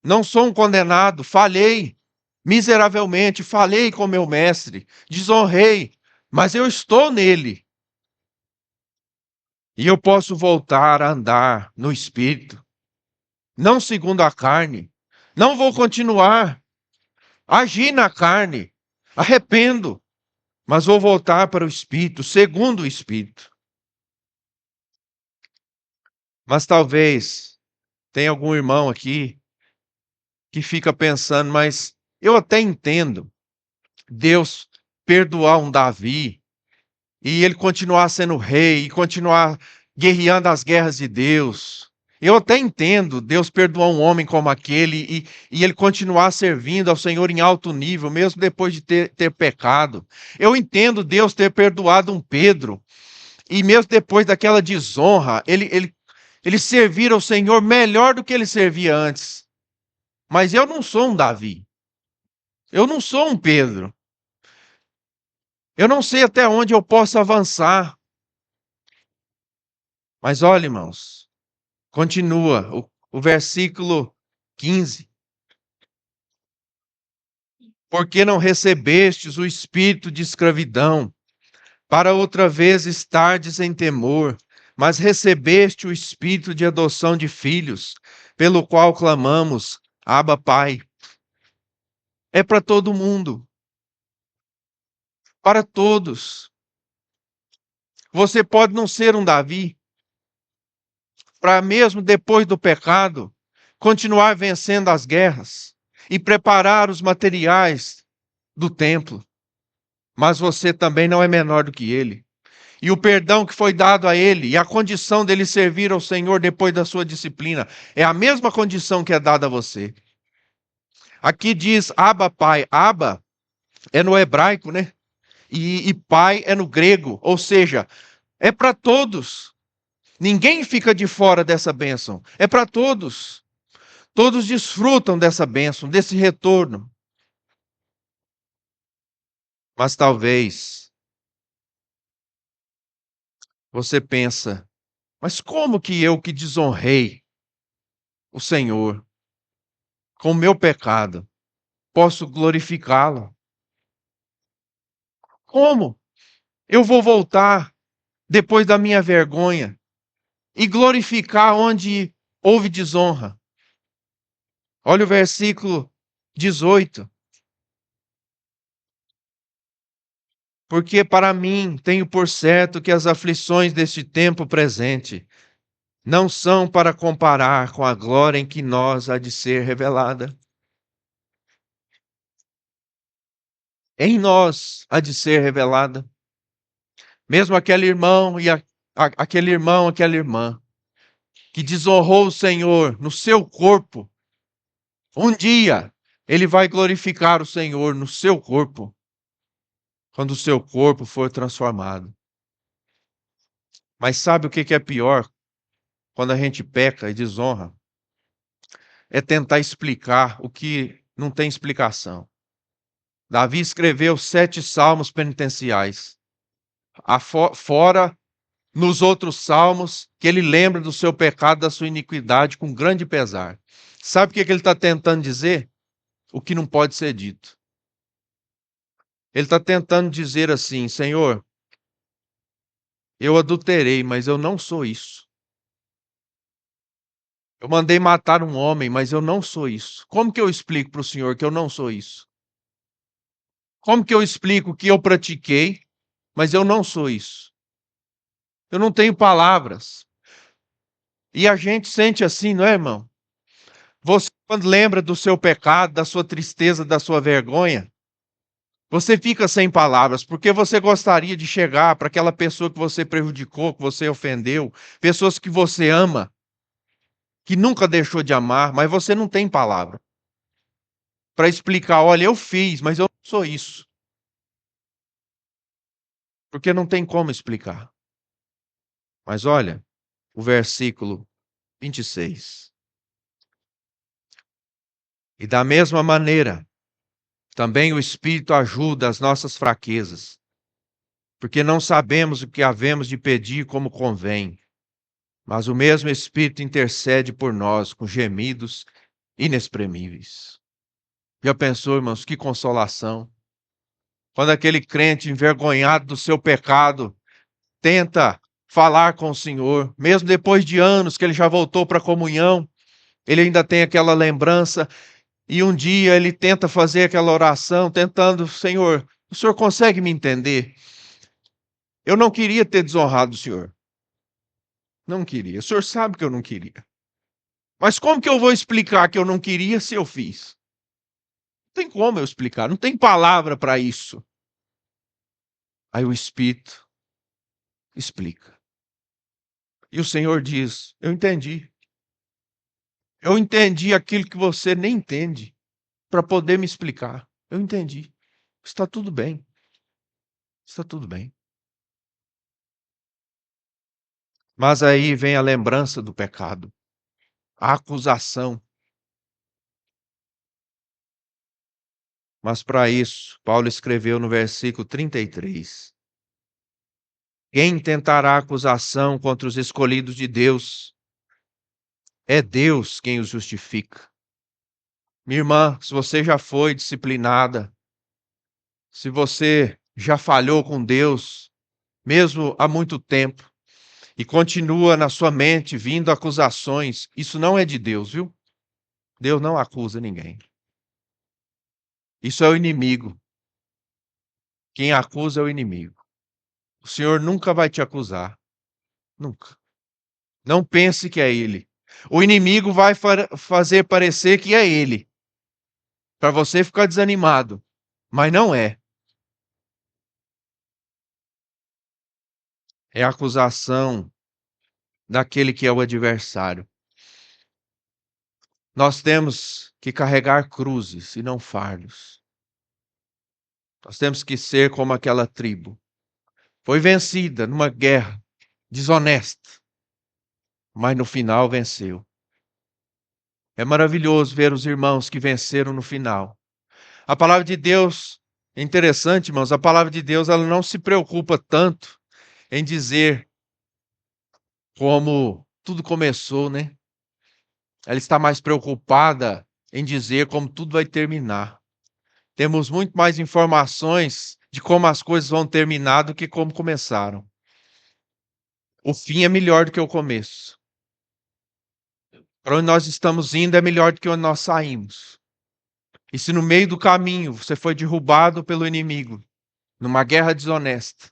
Speaker 1: Não sou um condenado. Falhei miseravelmente. Falhei com meu mestre. Desonrei. Mas eu estou nele. E eu posso voltar a andar no Espírito. Não segundo a carne. Não vou continuar a agir na carne. Arrependo. Mas vou voltar para o Espírito, segundo o Espírito. Mas talvez tenha algum irmão aqui que fica pensando, mas eu até entendo Deus perdoar um Davi e ele continuar sendo rei e continuar guerreando as guerras de Deus. Eu até entendo Deus perdoar um homem como aquele e ele continuar servindo ao Senhor em alto nível, mesmo depois de ter pecado. Eu entendo Deus ter perdoado um Pedro e mesmo depois daquela desonra, ele Eles serviram ao Senhor melhor do que ele servia antes. Mas eu não sou um Davi. Eu não sou um Pedro. Eu não sei até onde eu posso avançar. Mas olha, irmãos, continua o versículo 15. Porque não recebestes o espírito de escravidão, para outra vez estardes em temor, mas recebeste o espírito de adoção de filhos, pelo qual clamamos, Abba, Pai. É para todo mundo, para todos. Você pode não ser um Davi, para mesmo depois do pecado, continuar vencendo as guerras e preparar os materiais do templo. Mas você também não é menor do que ele. E o perdão que foi dado a ele, e a condição dele servir ao Senhor depois da sua disciplina, é a mesma condição que é dada a você. Aqui diz Abba, Pai. Abba é no hebraico, né? E pai é no grego, ou seja, é para todos. Ninguém fica de fora dessa bênção. É para todos. Todos desfrutam dessa bênção, desse retorno. Mas talvez você pensa, mas como que eu que desonrei o Senhor com o meu pecado posso glorificá-lo? Como eu vou voltar depois da minha vergonha e glorificar onde houve desonra? Olha o versículo 18. Porque para mim tenho por certo que as aflições deste tempo presente não são para comparar com a glória em que nós há de ser revelada. Em nós há de ser revelada. Mesmo aquele irmão aquele irmão, aquela irmã que desonrou o Senhor no seu corpo, um dia ele vai glorificar o Senhor no seu corpo, quando o seu corpo for transformado. Mas sabe o que é pior quando a gente peca e desonra? É tentar explicar o que não tem explicação. Davi escreveu 7 salmos penitenciais. Fora nos outros salmos que ele lembra do seu pecado, da sua iniquidade com grande pesar. Sabe o que ele está tentando dizer? O que não pode ser dito. Ele está tentando dizer assim: Senhor, eu adulterei, mas eu não sou isso. Eu mandei matar um homem, mas eu não sou isso. Como que eu explico para o Senhor que eu não sou isso? Como que eu explico que eu pratiquei, mas eu não sou isso? Eu não tenho palavras. E a gente sente assim, não é, irmão? Você, quando lembra do seu pecado, da sua tristeza, da sua vergonha, você fica sem palavras, porque você gostaria de chegar para aquela pessoa que você prejudicou, que você ofendeu, pessoas que você ama, que nunca deixou de amar, mas você não tem palavra para explicar: olha, eu fiz, mas eu não sou isso. Porque não tem como explicar. Mas olha, o versículo 26. E da mesma maneira, também o Espírito ajuda as nossas fraquezas, porque não sabemos o que havemos de pedir como convém, mas o mesmo Espírito intercede por nós com gemidos inexprimíveis. Já pensou, irmãos, que consolação? Quando aquele crente envergonhado do seu pecado tenta falar com o Senhor, mesmo depois de anos que ele já voltou para a comunhão, ele ainda tem aquela lembrança, e um dia ele tenta fazer aquela oração, tentando: Senhor, o Senhor consegue me entender? Eu não queria ter desonrado o Senhor. Não queria. O Senhor sabe que eu não queria. Mas como que eu vou explicar que eu não queria se eu fiz? Não tem como eu explicar, não tem palavra para isso. Aí o Espírito explica. E o Senhor diz: eu entendi. Eu entendi aquilo que você nem entende, para poder me explicar. Eu entendi. Está tudo bem. Está tudo bem. Mas aí vem a lembrança do pecado, a acusação. Mas para isso, Paulo escreveu no versículo 33: quem tentará acusação contra os escolhidos de Deus? É Deus quem os justifica. Minha irmã, se você já foi disciplinada, se você já falhou com Deus, mesmo há muito tempo, e continua na sua mente vindo acusações, isso não é de Deus, viu? Deus não acusa ninguém. Isso é o inimigo. Quem acusa é o inimigo. O Senhor nunca vai te acusar. Nunca. Não pense que é ele. O inimigo vai fazer parecer que é ele, para você ficar desanimado. Mas não é. É a acusação daquele que é o adversário. Nós temos que carregar cruzes e não fardos. Nós temos que ser como aquela tribo. Foi vencida numa guerra desonesta, mas no final venceu. É maravilhoso ver os irmãos que venceram no final. A palavra de Deus é interessante, irmãos. A palavra de Deus ela não se preocupa tanto em dizer como tudo começou, né? Ela está mais preocupada em dizer como tudo vai terminar. Temos muito mais informações de como as coisas vão terminar do que como começaram. O fim é melhor do que o começo. Para onde nós estamos indo é melhor do que onde nós saímos. E se no meio do caminho você foi derrubado pelo inimigo, numa guerra desonesta,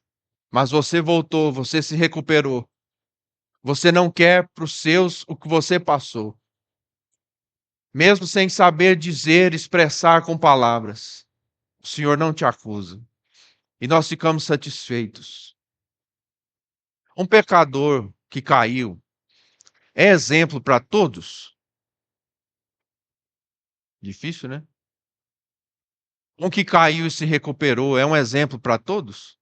Speaker 1: mas você voltou, você se recuperou, você não quer para os seus o que você passou, mesmo sem saber dizer, expressar com palavras, o Senhor não te acusa. E nós ficamos satisfeitos. Um pecador que caiu é exemplo para todos? Difícil, né? Um que caiu e se recuperou é um exemplo para todos?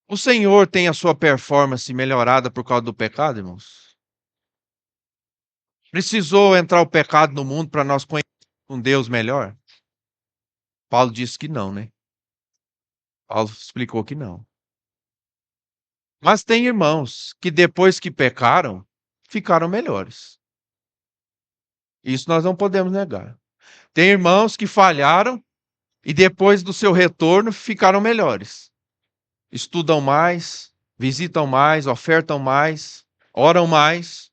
Speaker 1: O Senhor tem a sua performance melhorada por causa do pecado, irmãos? Precisou entrar o pecado no mundo para nós conhecermos um Deus melhor? Paulo disse que não, né? Paulo explicou que não. Mas tem irmãos que depois que pecaram, ficaram melhores. Isso nós não podemos negar. Tem irmãos que falharam e depois do seu retorno ficaram melhores. Estudam mais, visitam mais, ofertam mais, oram mais,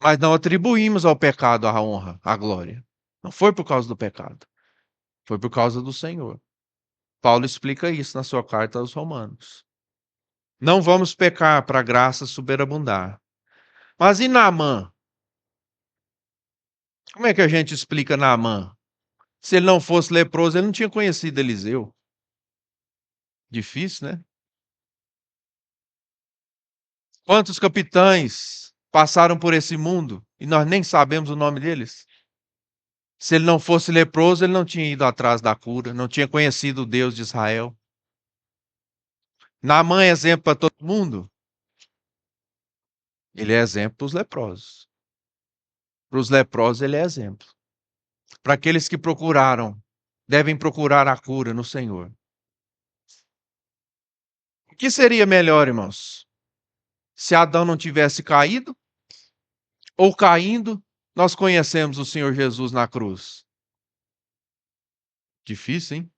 Speaker 1: mas não atribuímos ao pecado a honra, a glória. Não foi por causa do pecado, foi por causa do Senhor. Paulo explica isso na sua carta aos Romanos. Não vamos pecar para a graça superabundar. Mas e Naamã? Como é que a gente explica Naamã? Se ele não fosse leproso, ele não tinha conhecido Eliseu. Difícil, né? Quantos capitães passaram por esse mundo e nós nem sabemos o nome deles? Se ele não fosse leproso, ele não tinha ido atrás da cura, não tinha conhecido o Deus de Israel. Naamã é exemplo para todo mundo? Ele é exemplo para os leprosos. Para os leprosos, ele é exemplo. Para aqueles que procuraram, devem procurar a cura no Senhor. O que seria melhor, irmãos? Se Adão não tivesse caído? Ou caindo, nós conhecemos o Senhor Jesus na cruz? Difícil, hein?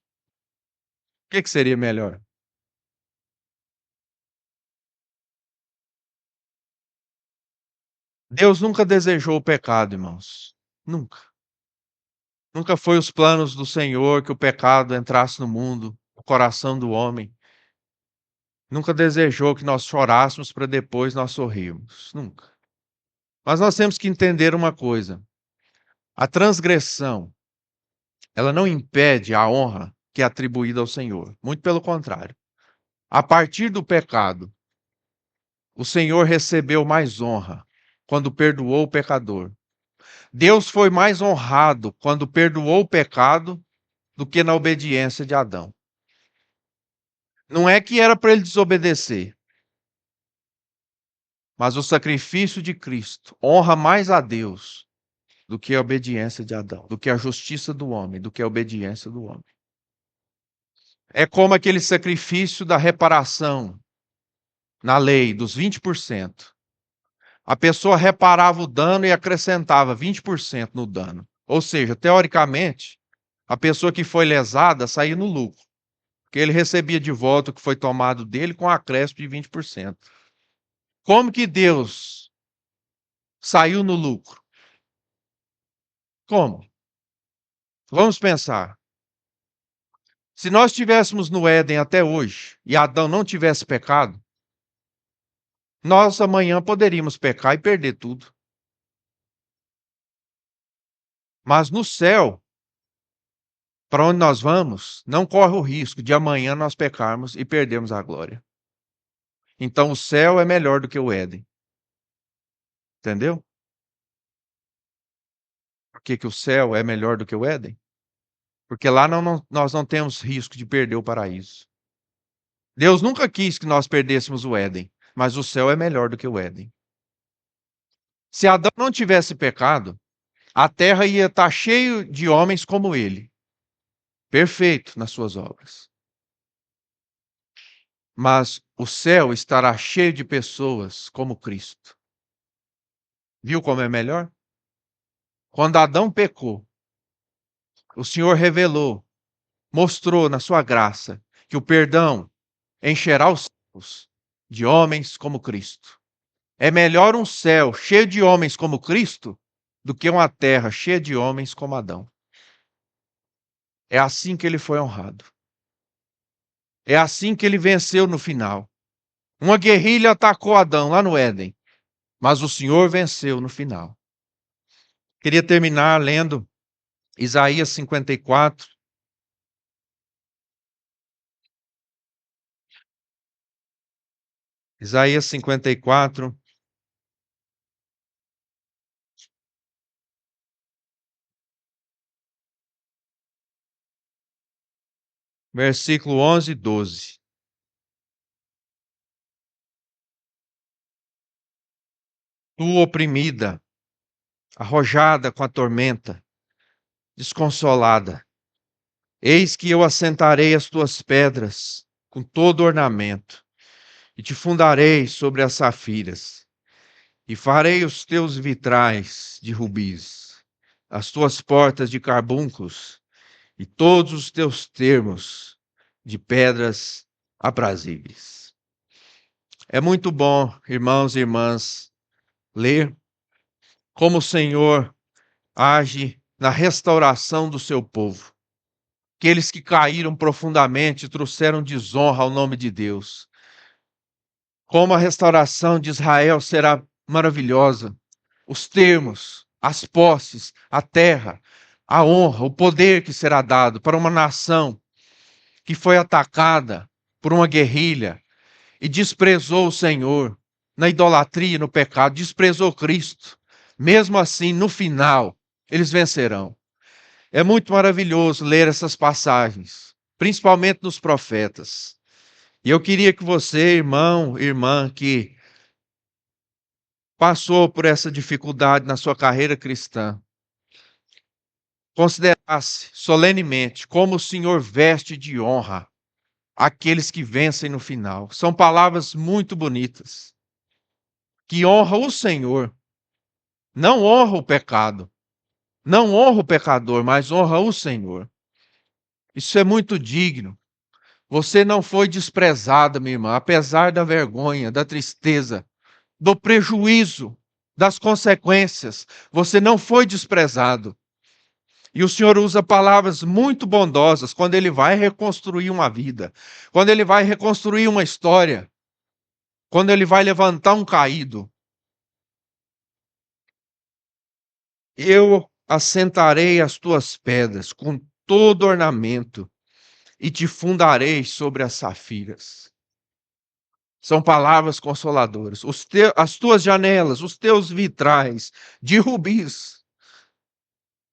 Speaker 1: O que seria melhor? Deus nunca desejou o pecado, irmãos. Nunca. Nunca foi os planos do Senhor que o pecado entrasse no mundo, no coração do homem. Nunca desejou que nós chorássemos para depois nós sorrirmos. Nunca. Mas nós temos que entender uma coisa. A transgressão, ela não impede a honra que é atribuída ao Senhor. Muito pelo contrário. A partir do pecado, o Senhor recebeu mais honra quando perdoou o pecador. Deus foi mais honrado quando perdoou o pecado do que na obediência de Adão. Não é que era para ele desobedecer, mas o sacrifício de Cristo honra mais a Deus do que a obediência de Adão, do que a justiça do homem, do que a obediência do homem. É como aquele sacrifício da reparação na lei dos 20%. A pessoa reparava o dano e acrescentava 20% no dano. Ou seja, teoricamente, a pessoa que foi lesada saía no lucro, porque ele recebia de volta o que foi tomado dele com acréscimo de 20%. Como que Deus saiu no lucro? Como? Vamos pensar. Se nós estivéssemos no Éden até hoje e Adão não tivesse pecado, nós amanhã poderíamos pecar e perder tudo. Mas no céu, para onde nós vamos, não corre o risco de amanhã nós pecarmos e perdermos a glória. Então o céu é melhor do que o Éden. Entendeu? Por que que o céu é melhor do que o Éden? Porque lá nós não temos risco de perder o paraíso. Deus nunca quis que nós perdêssemos o Éden, mas o céu é melhor do que o Éden. Se Adão não tivesse pecado, a terra ia estar cheio de homens como ele, perfeito nas suas obras. Mas o céu estará cheio de pessoas como Cristo. Viu como é melhor? Quando Adão pecou, o Senhor revelou, mostrou na sua graça que o perdão encherá os céus de homens como Cristo. É melhor um céu cheio de homens como Cristo do que uma terra cheia de homens como Adão. É assim que ele foi honrado. É assim que ele venceu no final. Uma guerrilha atacou Adão lá no Éden, mas o Senhor venceu no final. Queria terminar lendo Isaías 54. Isaías 54, versículo 11 e 12. Tu oprimida, arrojada com a tormenta, desconsolada, eis que eu assentarei as tuas pedras com todo ornamento, e te fundarei sobre as safiras, e farei os teus vitrais de rubis, as tuas portas de carbunclos, e todos os teus termos de pedras aprazíveis. É muito bom, irmãos e irmãs, ler como o Senhor age na restauração do seu povo. Aqueles que caíram profundamente trouxeram desonra ao nome de Deus. Como a restauração de Israel será maravilhosa. Os termos, as posses, a terra, a honra, o poder que será dado para uma nação que foi atacada por uma guerrilha e desprezou o Senhor na idolatria e no pecado, desprezou Cristo. Mesmo assim, no final, eles vencerão. É muito maravilhoso ler essas passagens, principalmente nos profetas. E eu queria que você, irmão, irmã, que passou por essa dificuldade na sua carreira cristã, considerasse solenemente como o Senhor veste de honra aqueles que vencem no final. São palavras muito bonitas, que honra o Senhor, não honra o pecado, não honra o pecador, mas honra o Senhor. Isso é muito digno. Você não foi desprezada, minha irmã, apesar da vergonha, da tristeza, do prejuízo, das consequências. Você não foi desprezado. E o Senhor usa palavras muito bondosas quando Ele vai reconstruir uma vida, quando Ele vai reconstruir uma história, quando Ele vai levantar um caído. Eu assentarei as tuas pedras com todo ornamento e te fundarei sobre as safiras. São palavras consoladoras. As tuas janelas, os teus vitrais de rubis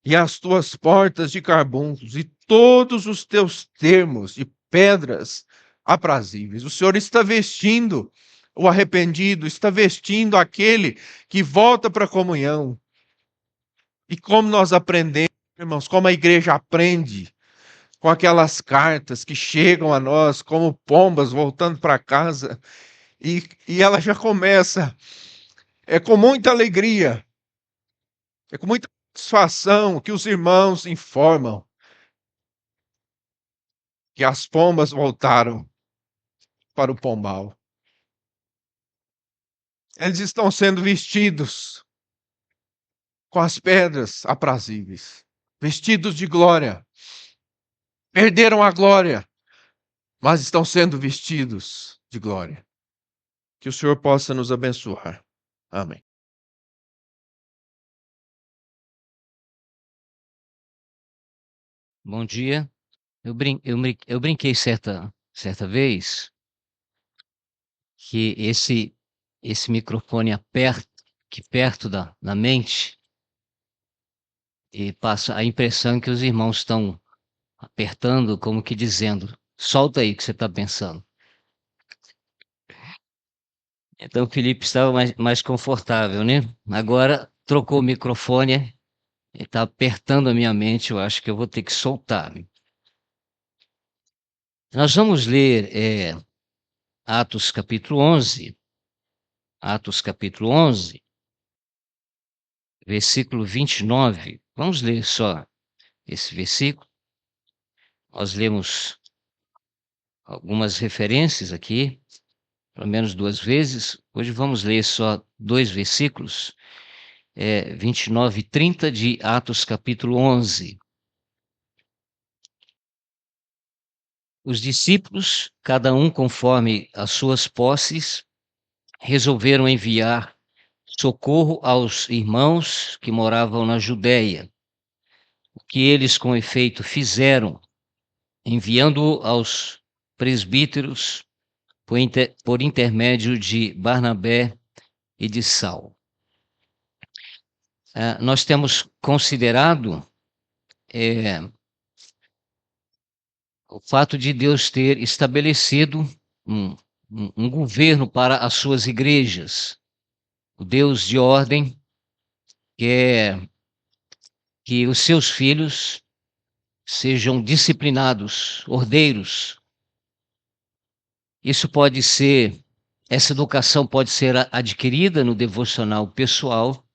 Speaker 1: e as tuas portas de carbunclos e todos os teus termos de pedras aprazíveis. O Senhor está vestindo o arrependido, está vestindo aquele que volta para a comunhão. E como nós aprendemos, irmãos, como a igreja aprende com aquelas cartas que chegam a nós como pombas voltando para casa, e ela já começa, com muita alegria, é com muita satisfação que os irmãos informam que as pombas voltaram para o pombal. Eles estão sendo vestidos com as pedras aprazíveis, vestidos de glória. Perderam a glória, mas estão sendo vestidos de glória. Que o Senhor possa nos abençoar. Amém.
Speaker 2: Bom dia. Eu brinquei certa vez que esse microfone aperta aqui perto da mente e passa a impressão que os irmãos estão apertando, como que dizendo: solta aí o que você está pensando. Então o Felipe estava mais confortável, né? Agora trocou o microfone, ele está apertando a minha mente, eu acho que eu vou ter que soltar. Nós vamos ler Atos capítulo 11. Atos capítulo 11, versículo 29. Vamos ler só esse versículo. Nós lemos algumas referências aqui, pelo menos 2 vezes. Hoje vamos ler só 2 versículos, 29 e 30 de Atos capítulo 11. Os discípulos, cada um conforme as suas posses, resolveram enviar socorro aos irmãos que moravam na Judéia. O que eles, com efeito, fizeram, enviando-o aos presbíteros por intermédio de Barnabé e de Saulo. Nós temos considerado o fato de Deus ter estabelecido um governo para as suas igrejas. O Deus de ordem quer que os seus filhos sejam disciplinados, ordeiros. Essa educação pode ser adquirida no devocional pessoal,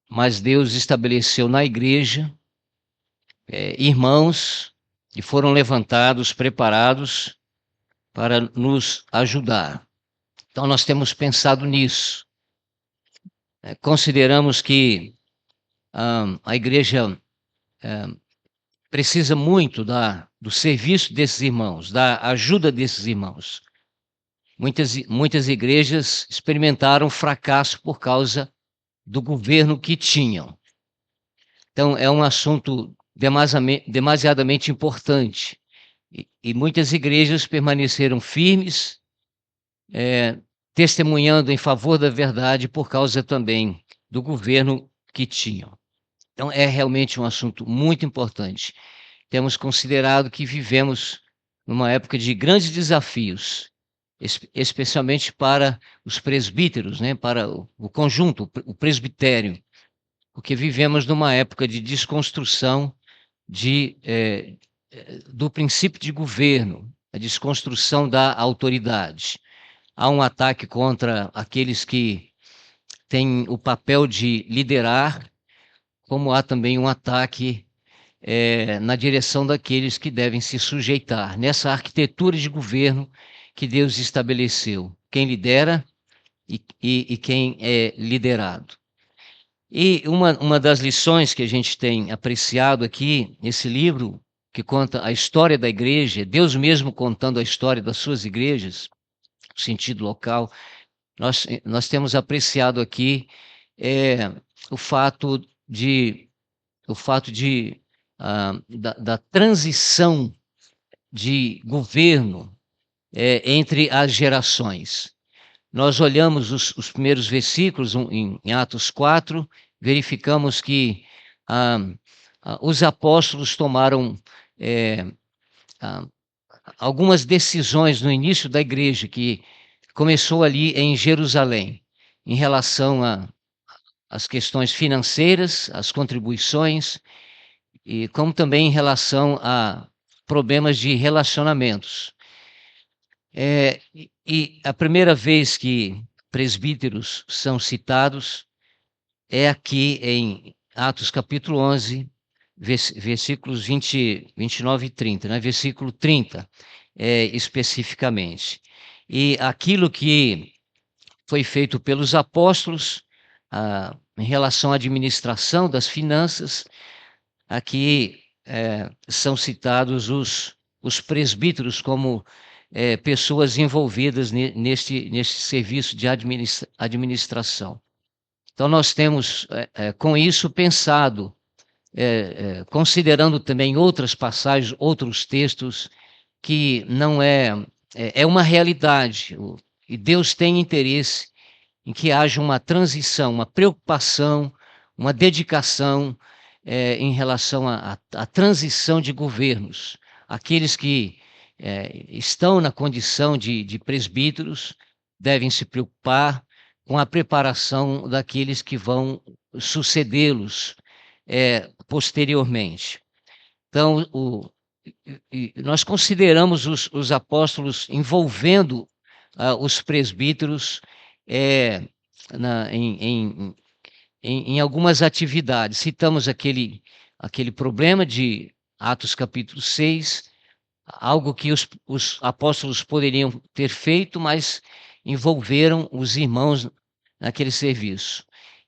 Speaker 2: mas Deus estabeleceu na igreja irmãos que foram levantados, preparados para nos ajudar. Então nós temos pensado nisso. Consideramos que a igreja precisa muito do serviço desses irmãos, da ajuda desses irmãos. Muitas igrejas experimentaram fracasso por causa do governo que tinham. Então, é um assunto demasiadamente importante. E muitas igrejas permaneceram firmes, testemunhando em favor da verdade por causa também do governo que tinham. Então, é realmente um assunto muito importante. Temos considerado que vivemos numa época de grandes desafios, especialmente para os presbíteros, né, para o conjunto, o presbitério, porque vivemos numa época de desconstrução do princípio de governo, a desconstrução da autoridade. Há um ataque contra aqueles que têm o papel de liderar, como há também um ataque na direção daqueles que devem se sujeitar, nessa arquitetura de governo que Deus estabeleceu, quem lidera e quem é liderado. E uma das lições que a gente tem apreciado aqui, nesse livro, que conta a história da igreja, Deus mesmo contando a história das suas igrejas, no sentido local, nós temos apreciado aqui o fato da transição de governo entre as gerações. Nós olhamos os primeiros versículos em Atos 4, verificamos que os apóstolos tomaram algumas decisões no início da igreja, que começou ali em Jerusalém, em relação às questões financeiras, às contribuições, e como também em relação a problemas de relacionamentos. E a primeira vez que presbíteros são citados é aqui em Atos capítulo 11, versículos 29 e 30, né? Versículo 30, especificamente. E aquilo que foi feito pelos apóstolos em relação à administração das finanças, aqui são citados os presbíteros como pessoas envolvidas neste serviço de administração. Então, nós temos, com isso, pensado, considerando também outras passagens, outros textos, que não é uma realidade, e Deus tem interesse em que haja uma transição, uma preocupação, uma dedicação em relação à transição de governos. Aqueles que estão na condição de presbíteros devem se preocupar com a preparação daqueles que vão sucedê-los posteriormente. Então, nós consideramos os apóstolos envolvendo os presbíteros em algumas atividades. Citamos aquele problema de Atos capítulo 6, algo que os apóstolos poderiam ter feito, mas envolveram os irmãos naquele serviço.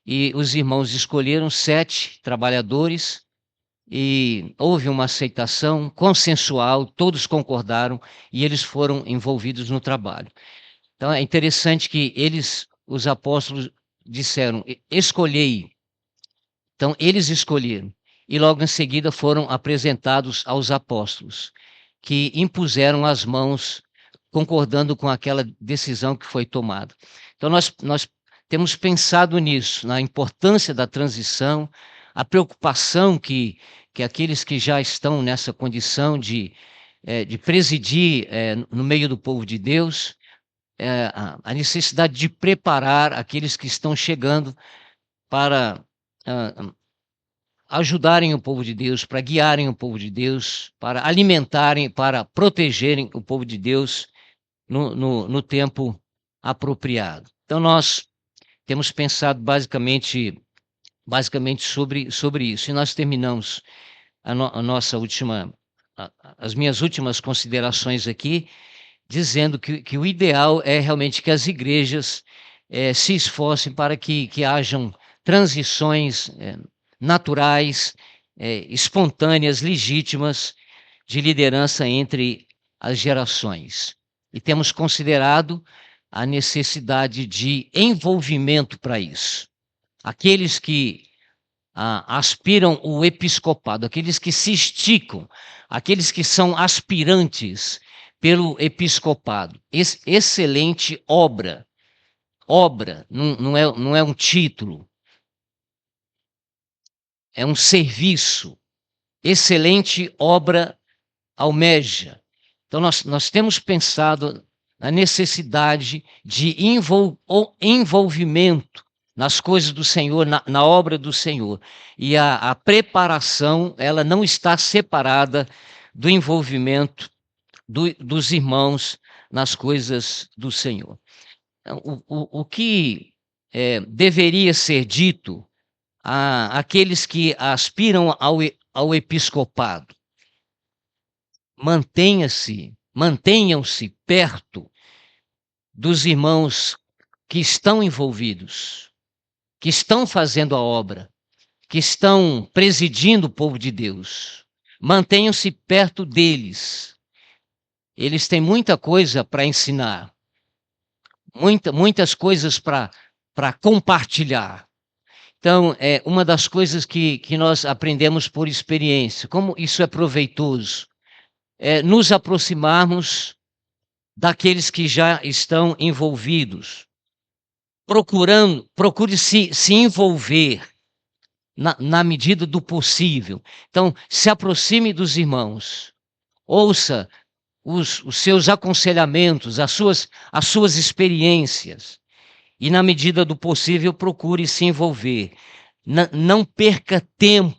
Speaker 2: E os irmãos escolheram 7 trabalhadores e houve uma aceitação consensual, todos concordaram e eles foram envolvidos no trabalho. Então é interessante que os apóstolos disseram, escolhei. Então eles escolheram e logo em seguida foram apresentados aos apóstolos, que impuseram as mãos, concordando com aquela decisão que foi tomada. Então nós temos pensado nisso, na importância da transição, a preocupação que aqueles que já estão nessa condição de presidir no meio do povo de Deus, a necessidade de preparar aqueles que estão chegando para ajudarem o povo de Deus, para guiarem o povo de Deus, para alimentarem, para protegerem o povo de Deus no tempo apropriado. Então nós temos pensado basicamente sobre isso. E nós terminamos as minhas últimas considerações aqui, dizendo que o ideal é realmente que as igrejas se esforcem para que hajam transições naturais, espontâneas, legítimas, de liderança entre as gerações. E temos considerado a necessidade de envolvimento para isso. Aqueles que aspiram o episcopado, aqueles que se esticam, aqueles que são aspirantes pelo episcopado. Excelente obra. Obra, não é um título. É um serviço. Excelente obra almeja. Então, nós temos pensado na necessidade de envolvimento nas coisas do Senhor, na obra do Senhor. E a preparação, ela não está separada do envolvimento dos irmãos nas coisas do Senhor. O que deveria ser dito àqueles que aspiram ao episcopado? Mantenham-se perto dos irmãos que estão envolvidos, que estão fazendo a obra, que estão presidindo o povo de Deus. Mantenham-se perto deles. Eles têm muita coisa para ensinar, muitas coisas para compartilhar. Então, uma das coisas que nós aprendemos por experiência, como isso é proveitoso, é nos aproximarmos daqueles que já estão envolvidos. Procure se envolver na medida do possível. Então, se aproxime dos irmãos, ouça os seus aconselhamentos, as suas experiências. E, na medida do possível, procure se envolver. Não perca tempo.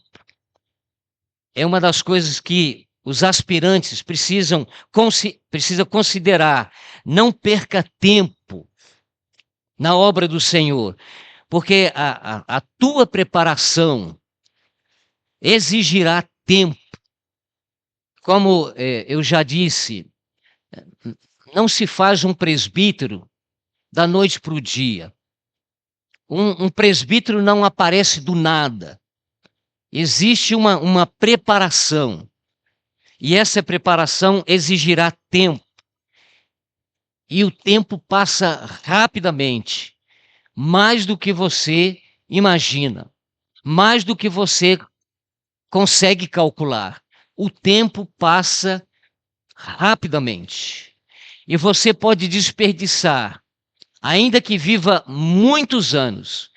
Speaker 2: É uma das coisas que os aspirantes precisam considerar. Não perca tempo na obra do Senhor, porque a tua preparação exigirá tempo. Como eu já disse, não se faz um presbítero da noite para o dia. Um presbítero não aparece do nada. Existe uma preparação. E essa preparação exigirá tempo. E o tempo passa rapidamente. Mais do que você imagina. Mais do que você consegue calcular. O tempo passa rapidamente. E você pode desperdiçar. Ainda que viva muitos anos,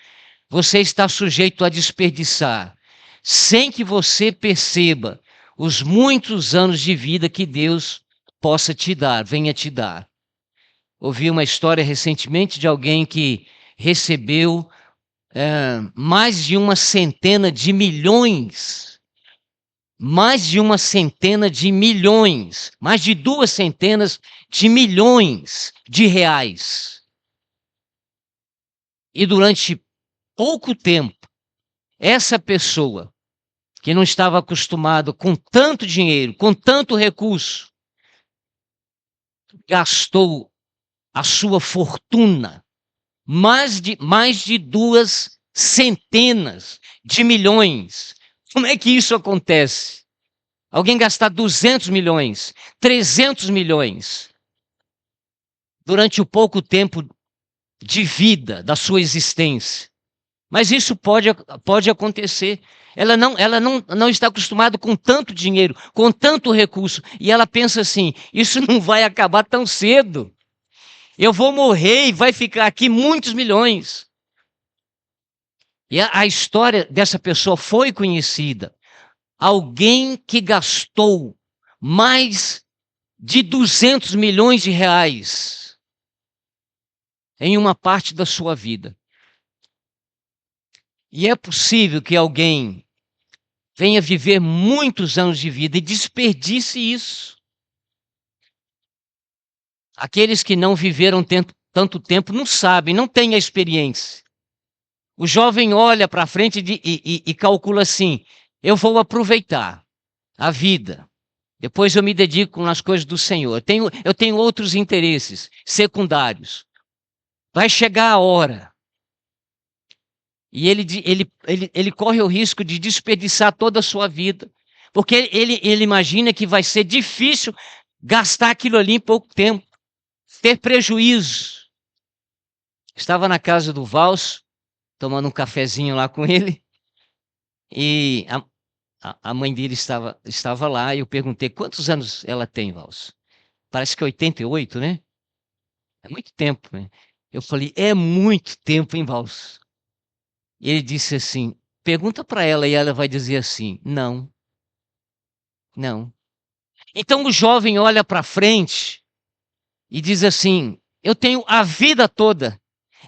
Speaker 2: você está sujeito a desperdiçar, sem que você perceba os muitos anos de vida que Deus possa te dar, venha te dar. Ouvi uma história recentemente de alguém que recebeu mais de 100 de milhões, mais de 100 de milhões, mais de 200 de milhões de reais. E durante pouco tempo, essa pessoa que não estava acostumada com tanto dinheiro, com tanto recurso, gastou a sua fortuna, mais de 200 de milhões. Como é que isso acontece? Alguém gastar 200 milhões, 300 milhões, durante o pouco tempo de vida da sua existência. Mas isso pode acontecer. Ela não está acostumada com tanto dinheiro, com tanto recurso. E ela pensa assim, isso não vai acabar tão cedo. Eu vou morrer e vai ficar aqui muitos milhões. E a história dessa pessoa foi conhecida. Alguém que gastou mais de 200 milhões de reais em uma parte da sua vida. E é possível que alguém venha viver muitos anos de vida e desperdice isso. Aqueles que não viveram tanto tempo não sabem, não têm a experiência. O jovem olha para frente e calcula assim, eu vou aproveitar a vida. Depois eu me dedico nas coisas do Senhor. Eu tenho outros interesses secundários. Vai chegar a hora. E ele corre o risco de desperdiçar toda a sua vida. Porque ele imagina que vai ser difícil gastar aquilo ali em pouco tempo. Ter prejuízo. Estava na casa do Valso, tomando um cafezinho lá com ele. E a mãe dele estava lá. E eu perguntei, quantos anos ela tem, Valso? Parece que 88, né? É muito tempo, né? Eu falei, é muito tempo, hein, Valso? E ele disse assim, pergunta para ela e ela vai dizer assim, não. Então o jovem olha para frente e diz assim, eu tenho a vida toda,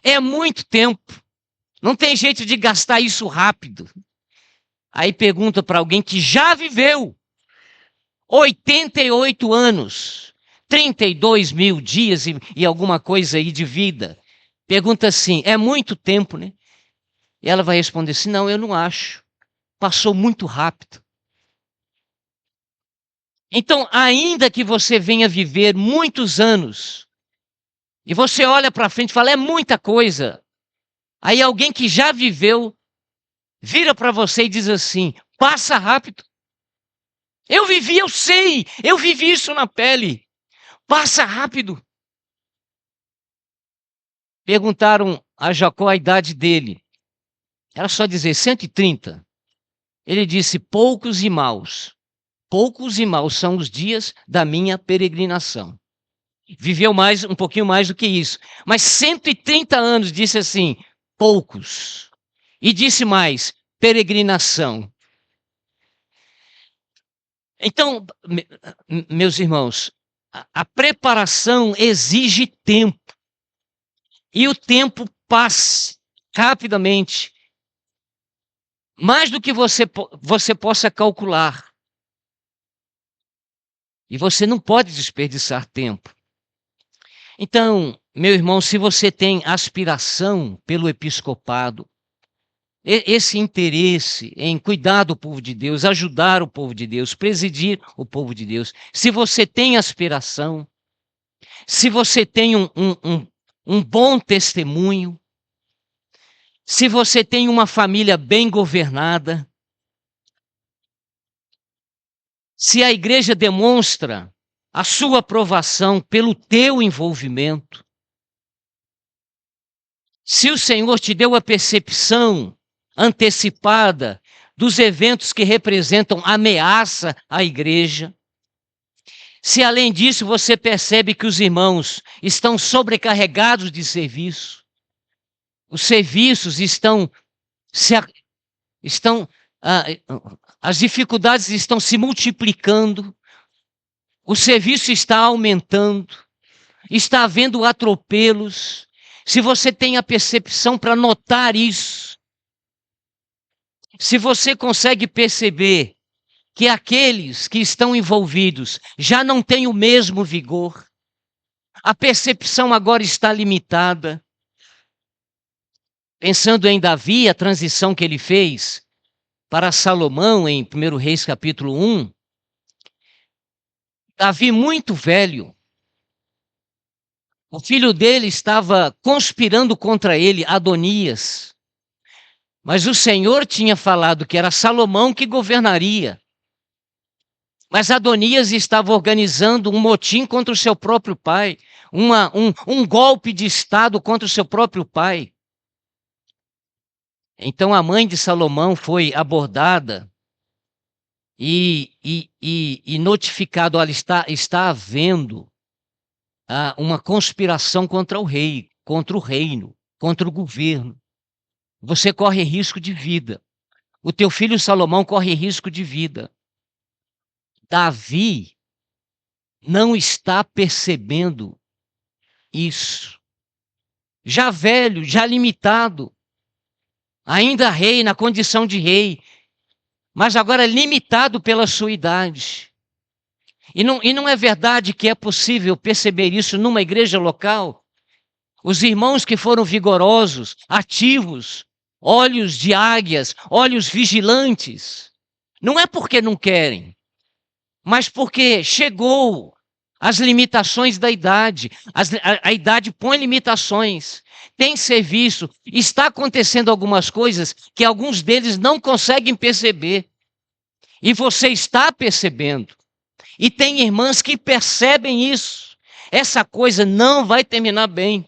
Speaker 2: é muito tempo, não tem jeito de gastar isso rápido. Aí pergunta para alguém que já viveu 88 anos, 32 mil dias e alguma coisa aí de vida. Pergunta assim, é muito tempo, né? E ela vai responder assim, não, eu não acho. Passou muito rápido. Então, ainda que você venha viver muitos anos, e você olha para frente e fala, é muita coisa. Aí alguém que já viveu, vira para você e diz assim, passa rápido. Eu vivi, eu sei, eu vivi isso na pele. Passa rápido. Perguntaram a Jacó a idade dele. Era só dizer 130. Ele disse, poucos e maus. Poucos e maus são os dias da minha peregrinação. Viveu um pouquinho mais do que isso. Mas 130 anos, disse assim, poucos. E disse mais, peregrinação. Então, meus irmãos, a preparação exige tempo. E o tempo passa rapidamente. Mais do que você possa calcular. E você não pode desperdiçar tempo. Então, meu irmão, se você tem aspiração pelo episcopado, esse interesse em cuidar do povo de Deus, ajudar o povo de Deus, presidir o povo de Deus, se você tem aspiração, se você tem um bom testemunho, se você tem uma família bem governada, se a igreja demonstra a sua aprovação pelo teu envolvimento, se o Senhor te deu a percepção antecipada dos eventos que representam ameaça à igreja, se além disso você percebe que os irmãos estão sobrecarregados de serviço, os serviços as dificuldades estão se multiplicando, o serviço está aumentando, está havendo atropelos. Se você tem a percepção para notar isso, se você consegue perceber que aqueles que estão envolvidos já não têm o mesmo vigor, a percepção agora está limitada. Pensando em Davi, a transição que ele fez para Salomão em 1 Reis capítulo 1, Davi muito velho, o filho dele estava conspirando contra ele, Adonias. Mas o Senhor tinha falado que era Salomão que governaria. Mas Adonias estava organizando um motim contra o seu próprio pai, um golpe de Estado contra o seu próprio pai. Então a mãe de Salomão foi abordada e notificado, olha, está havendo uma conspiração contra o rei, contra o reino, contra o governo. Você corre risco de vida. O teu filho Salomão corre risco de vida. Davi não está percebendo isso. Já velho, já limitado, ainda rei, na condição de rei, mas agora limitado pela sua idade. E não é verdade que é possível perceber isso numa igreja local? Os irmãos que foram vigorosos, ativos, olhos de águias, olhos vigilantes, não é porque não querem, mas porque chegou as limitações da idade. A idade põe limitações. Tem serviço, está acontecendo algumas coisas que alguns deles não conseguem perceber. E você está percebendo. E tem irmãs que percebem isso. Essa coisa não vai terminar bem.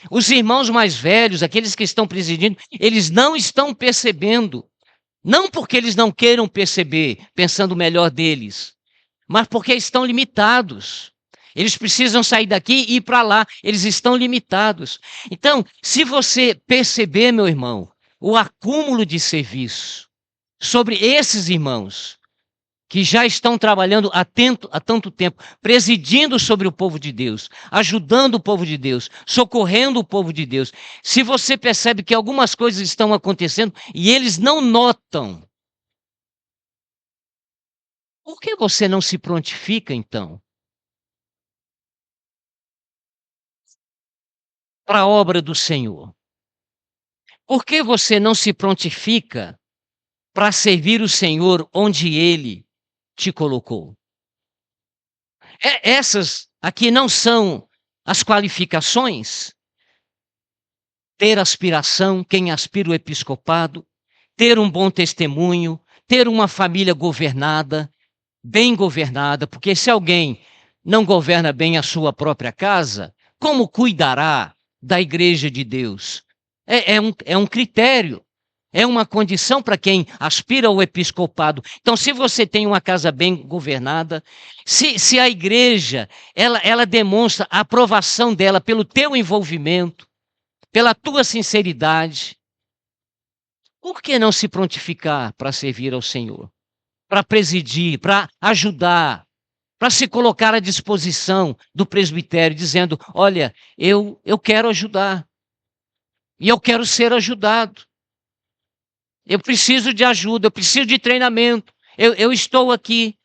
Speaker 2: Os irmãos mais velhos, aqueles que estão presidindo, eles não estão percebendo. Não porque eles não queiram perceber, pensando melhor deles, mas porque estão limitados. Eles precisam sair daqui e ir para lá. Eles estão limitados. Então, se você perceber, meu irmão, o acúmulo de serviço sobre esses irmãos que já estão trabalhando há tanto tempo, presidindo sobre o povo de Deus, ajudando o povo de Deus, socorrendo o povo de Deus, se você percebe que algumas coisas estão acontecendo e eles não notam, por que você não se prontifica, então, para a obra do Senhor? Por que você não se prontifica para servir o Senhor onde Ele te colocou? Essas aqui não são as qualificações? Ter aspiração, quem aspira o episcopado, ter um bom testemunho, ter uma família governada, bem governada, porque se alguém não governa bem a sua própria casa, como cuidará da igreja de Deus? É um critério, é uma condição para quem aspira ao episcopado. Então, se você tem uma casa bem governada, se a igreja ela demonstra a aprovação dela pelo teu envolvimento, pela tua sinceridade, por que não se prontificar para servir ao Senhor? Para presidir, para ajudar, para se colocar à disposição do presbitério, dizendo: olha, eu quero ajudar, e eu quero ser ajudado, eu preciso de ajuda, eu preciso de treinamento, eu estou aqui.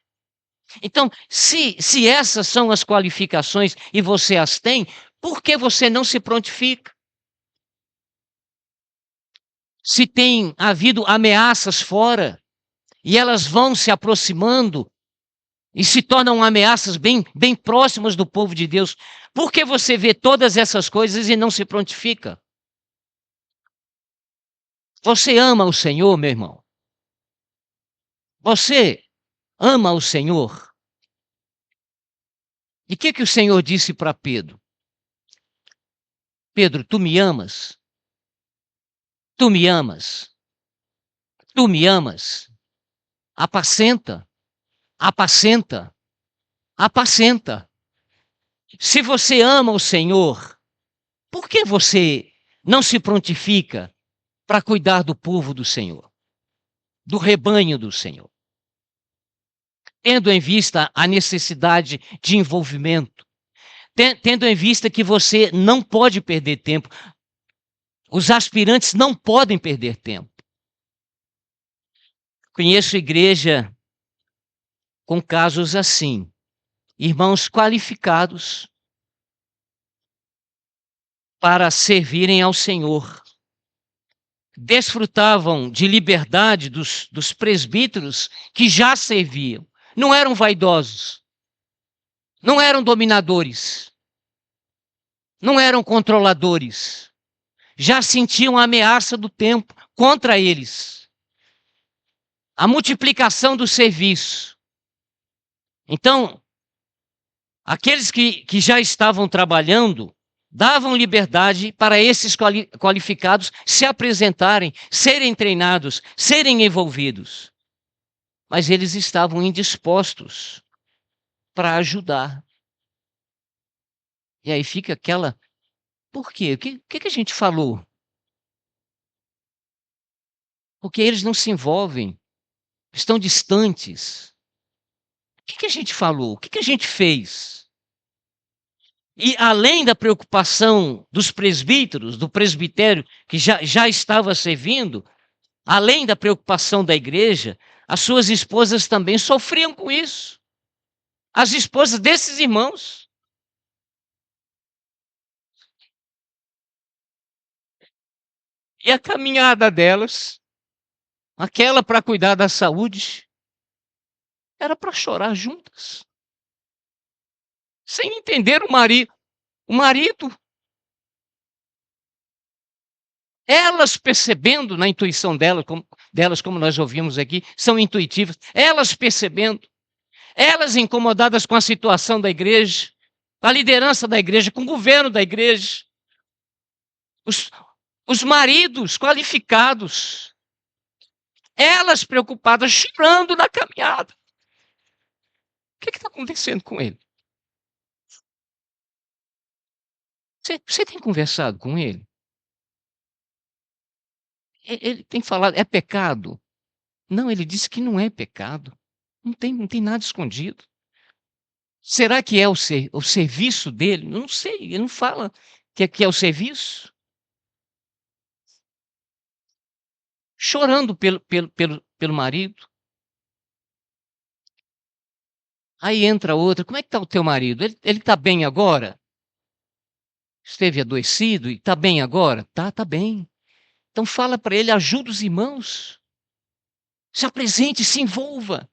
Speaker 2: Então, se essas são as qualificações e você as tem, por que você não se prontifica? Se tem havido ameaças fora, e elas vão se aproximando, e se tornam ameaças bem próximas do povo de Deus, por que você vê todas essas coisas e não se prontifica? Você ama o Senhor, meu irmão? Você ama o Senhor? E o que o Senhor disse para Pedro? Pedro, tu me amas? Tu me amas? Tu me amas? Apacenta, apacenta, apacenta. Se você ama o Senhor, por que você não se prontifica para cuidar do povo do Senhor, do rebanho do Senhor? Tendo em vista a necessidade de envolvimento, tendo em vista que você não pode perder tempo, os aspirantes não podem perder tempo. Conheço igreja com casos assim, irmãos qualificados para servirem ao Senhor, desfrutavam de liberdade dos presbíteros que já serviam, não eram vaidosos, não eram dominadores, não eram controladores, já sentiam a ameaça do tempo contra eles, a multiplicação do serviço. Então, aqueles que já estavam trabalhando davam liberdade para esses qualificados se apresentarem, serem treinados, serem envolvidos. Mas eles estavam indispostos para ajudar. E aí fica aquela... Por quê? O que a gente falou? Porque eles não se envolvem, estão distantes. O que a gente falou? O que a gente fez? E além da preocupação dos presbíteros, do presbitério que já estava servindo, além da preocupação da igreja, as suas esposas também sofriam com isso. As esposas desses irmãos. E a caminhada delas, aquela para cuidar da saúde, era para chorar juntas. Sem entender o marido. O marido, elas percebendo na intuição delas, como nós ouvimos aqui, são intuitivas, elas percebendo, elas incomodadas com a situação da igreja, com a liderança da igreja, com o governo da igreja, os maridos qualificados, elas preocupadas, chorando na caminhada. O que está acontecendo com ele? Você tem conversado com ele? Ele tem falado, é pecado? Não, ele disse que não é pecado. Não tem nada escondido. Será que é o serviço dele? Eu não sei, ele não fala que é o serviço. Chorando pelo marido. Aí entra outra, como é que está o teu marido? Ele está bem agora? Esteve adoecido e está bem agora? Tá bem. Então fala para ele, ajuda os irmãos. Se apresente, se envolva.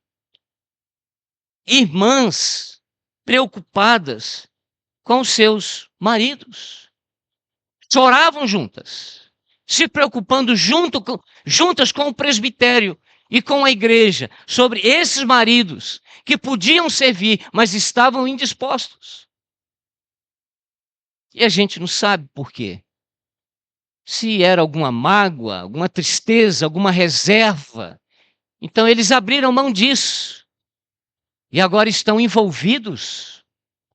Speaker 2: Irmãs preocupadas com os seus maridos. Choravam juntas, se preocupando juntas com o presbitério e com a igreja, sobre esses maridos que podiam servir, mas estavam indispostos. E a gente não sabe por quê. Se era alguma mágoa, alguma tristeza, alguma reserva. Então eles abriram mão disso. E agora estão envolvidos.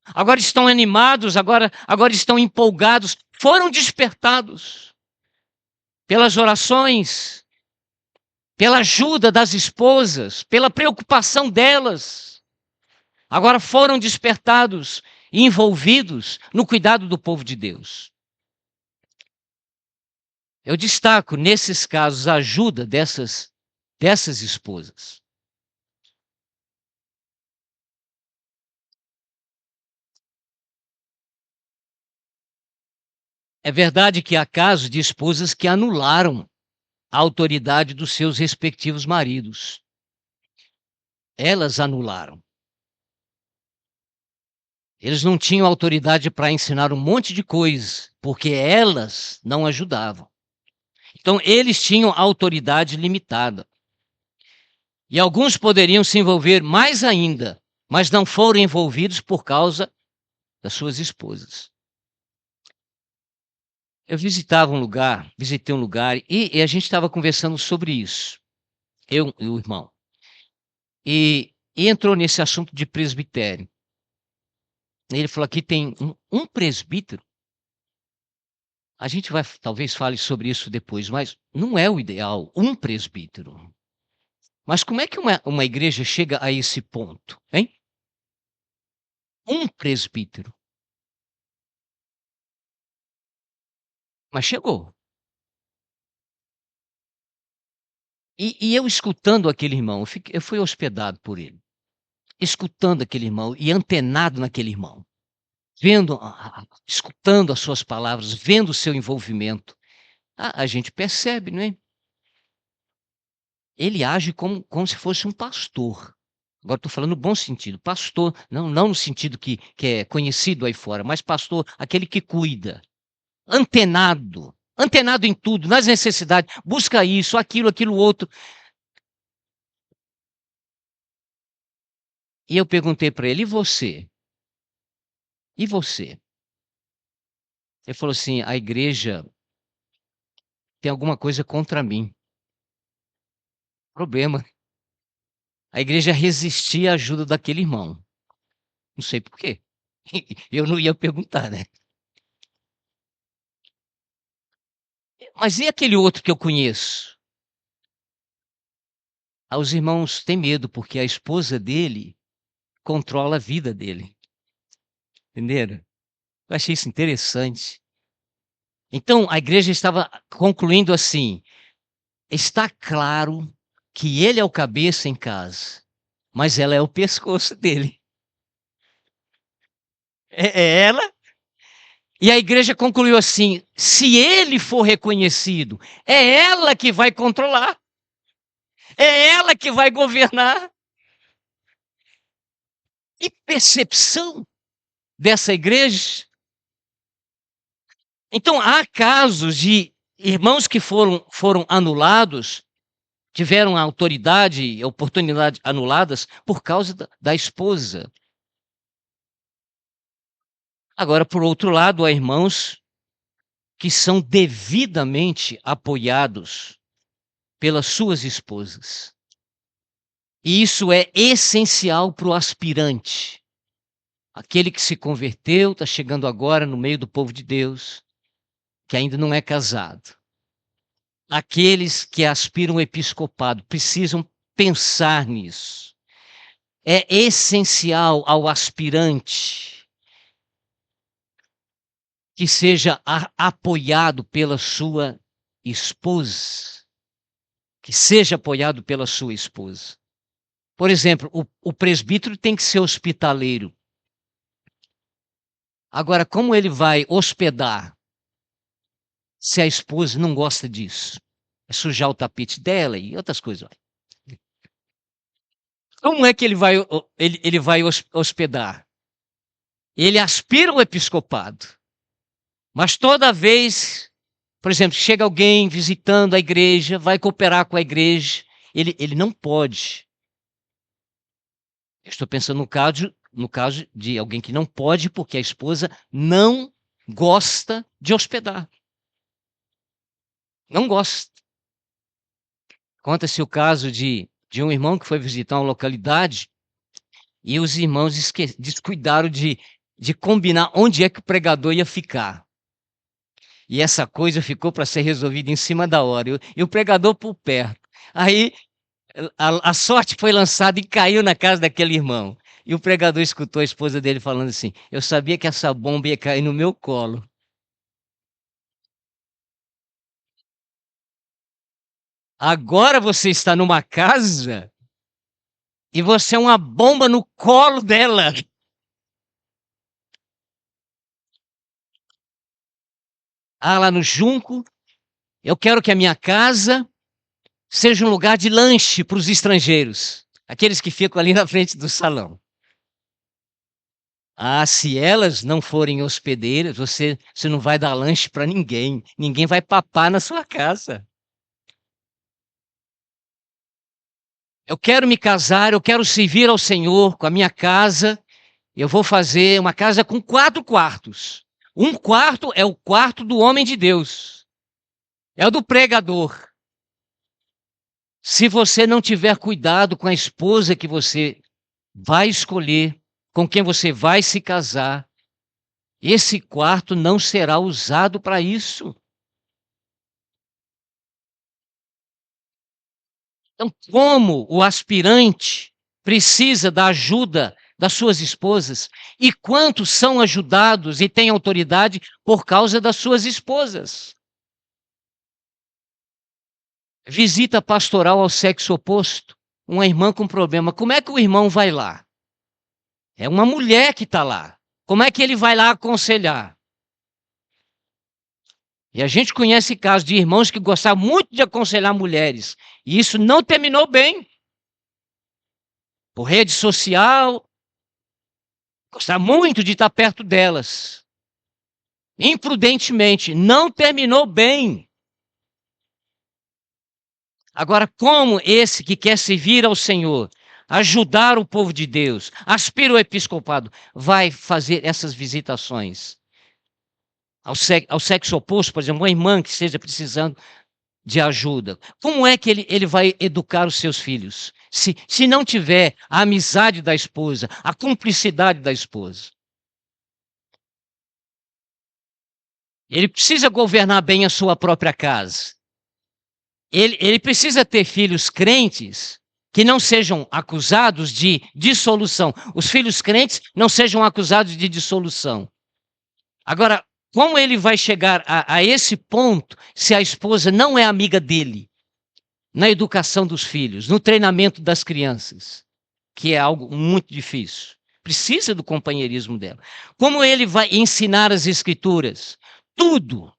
Speaker 2: Agora estão animados, agora estão empolgados. Foram despertados pelas orações, pela ajuda das esposas, pela preocupação delas. agora foram despertados e envolvidos no cuidado do povo de Deus. Eu destaco, nesses casos, a ajuda dessas esposas. É verdade que há casos de esposas que anularam a autoridade dos seus respectivos maridos. Elas anularam. Eles não tinham autoridade para ensinar um monte de coisas, porque elas não ajudavam. Então, eles tinham autoridade limitada. E alguns poderiam se envolver mais ainda, mas não foram envolvidos por causa das suas esposas. Eu visitei um lugar, e a gente estava conversando sobre isso, eu e o irmão. E entrou nesse assunto de presbitério. Ele falou: aqui tem um presbítero. A gente vai, talvez fale sobre isso depois, mas não é o ideal, um presbítero. Mas como é que uma igreja chega a esse ponto, hein? Um presbítero. Mas chegou. E eu escutando aquele irmão, eu fui hospedado por ele. Escutando aquele irmão e antenado naquele irmão. Vendo, escutando as suas palavras, vendo o seu envolvimento. A gente percebe, não é? Ele age como se fosse um pastor. Agora estou falando no bom sentido. Pastor, não no sentido que é conhecido aí fora, mas pastor, aquele que cuida. Antenado. Antenado em tudo, nas necessidades. Busca isso, aquilo outro. E eu perguntei para ele: e você? E você? Ele falou assim: a igreja tem alguma coisa contra mim. Problema. A igreja resistia à ajuda daquele irmão. Não sei por quê. Eu não ia perguntar, né? Mas e aquele outro que eu conheço? Os irmãos têm medo, porque a esposa dele controla a vida dele. Entenderam? Eu achei isso interessante. Então, a igreja estava concluindo assim: está claro que ele é o cabeça em casa, mas ela é o pescoço dele. É ela. E a igreja concluiu assim: se ele for reconhecido, é ela que vai controlar, é ela que vai governar. Que percepção dessa igreja! Então, há casos de irmãos que foram anulados, tiveram a autoridade e oportunidade anuladas por causa da esposa. Agora, por outro lado, há irmãos que são devidamente apoiados pelas suas esposas. E isso é essencial para o aspirante. Aquele que se converteu, está chegando agora no meio do povo de Deus, que ainda não é casado. Aqueles que aspiram ao episcopado precisam pensar nisso. É essencial ao aspirante que seja apoiado pela sua esposa. Que seja apoiado pela sua esposa. Por exemplo, o presbítero tem que ser hospitaleiro. Agora, como ele vai hospedar se a esposa não gosta disso? É sujar o tapete dela e outras coisas. Como é que ele vai hospedar? Ele aspira o episcopado, mas toda vez, por exemplo, chega alguém visitando a igreja, vai cooperar com a igreja, ele não pode. Eu estou pensando no caso de alguém que não pode porque a esposa não gosta de hospedar. Não gosta. Conta-se o caso de um irmão que foi visitar uma localidade e os irmãos descuidaram de combinar onde é que o pregador ia ficar. E essa coisa ficou para ser resolvida em cima da hora. E o pregador por perto. Aí a sorte foi lançada e caiu na casa daquele irmão. E o pregador escutou a esposa dele falando assim: eu sabia que essa bomba ia cair no meu colo. Agora você está numa casa e você é uma bomba no colo dela. Ah, lá no Junco, eu quero que a minha casa seja um lugar de lanche para os estrangeiros, aqueles que ficam ali na frente do salão. Ah, se elas não forem hospedeiras, você não vai dar lanche para ninguém. Ninguém vai papar na sua casa. Eu quero me casar, eu quero servir ao Senhor com a minha casa. Eu vou fazer uma casa com 4 quartos. Um quarto é o quarto do homem de Deus. É o do pregador. Se você não tiver cuidado com a esposa que você vai escolher, com quem você vai se casar, esse quarto não será usado para isso. Então, como o aspirante precisa da ajuda das suas esposas e quantos são ajudados e têm autoridade por causa das suas esposas? Visita pastoral ao sexo oposto, uma irmã com problema. Como é que o irmão vai lá? É uma mulher que está lá. Como é que ele vai lá aconselhar? E a gente conhece casos de irmãos que gostavam muito de aconselhar mulheres. E isso não terminou bem. Por rede social, gostava muito de estar perto delas. Imprudentemente, não terminou bem. Agora, como esse que quer servir ao Senhor, ajudar o povo de Deus, aspira o episcopado, vai fazer essas visitações ao sexo oposto, por exemplo, uma irmã que esteja precisando de ajuda? Como é que ele vai educar os seus filhos? Se não tiver a amizade da esposa, a cumplicidade da esposa. Ele precisa governar bem a sua própria casa. Ele precisa ter filhos crentes que não sejam acusados de dissolução. Os filhos crentes não sejam acusados de dissolução. Agora, como ele vai chegar a esse ponto se a esposa não é amiga dele? Na educação dos filhos, no treinamento das crianças, que é algo muito difícil. Precisa do companheirismo dela. Como ele vai ensinar as escrituras? Tudo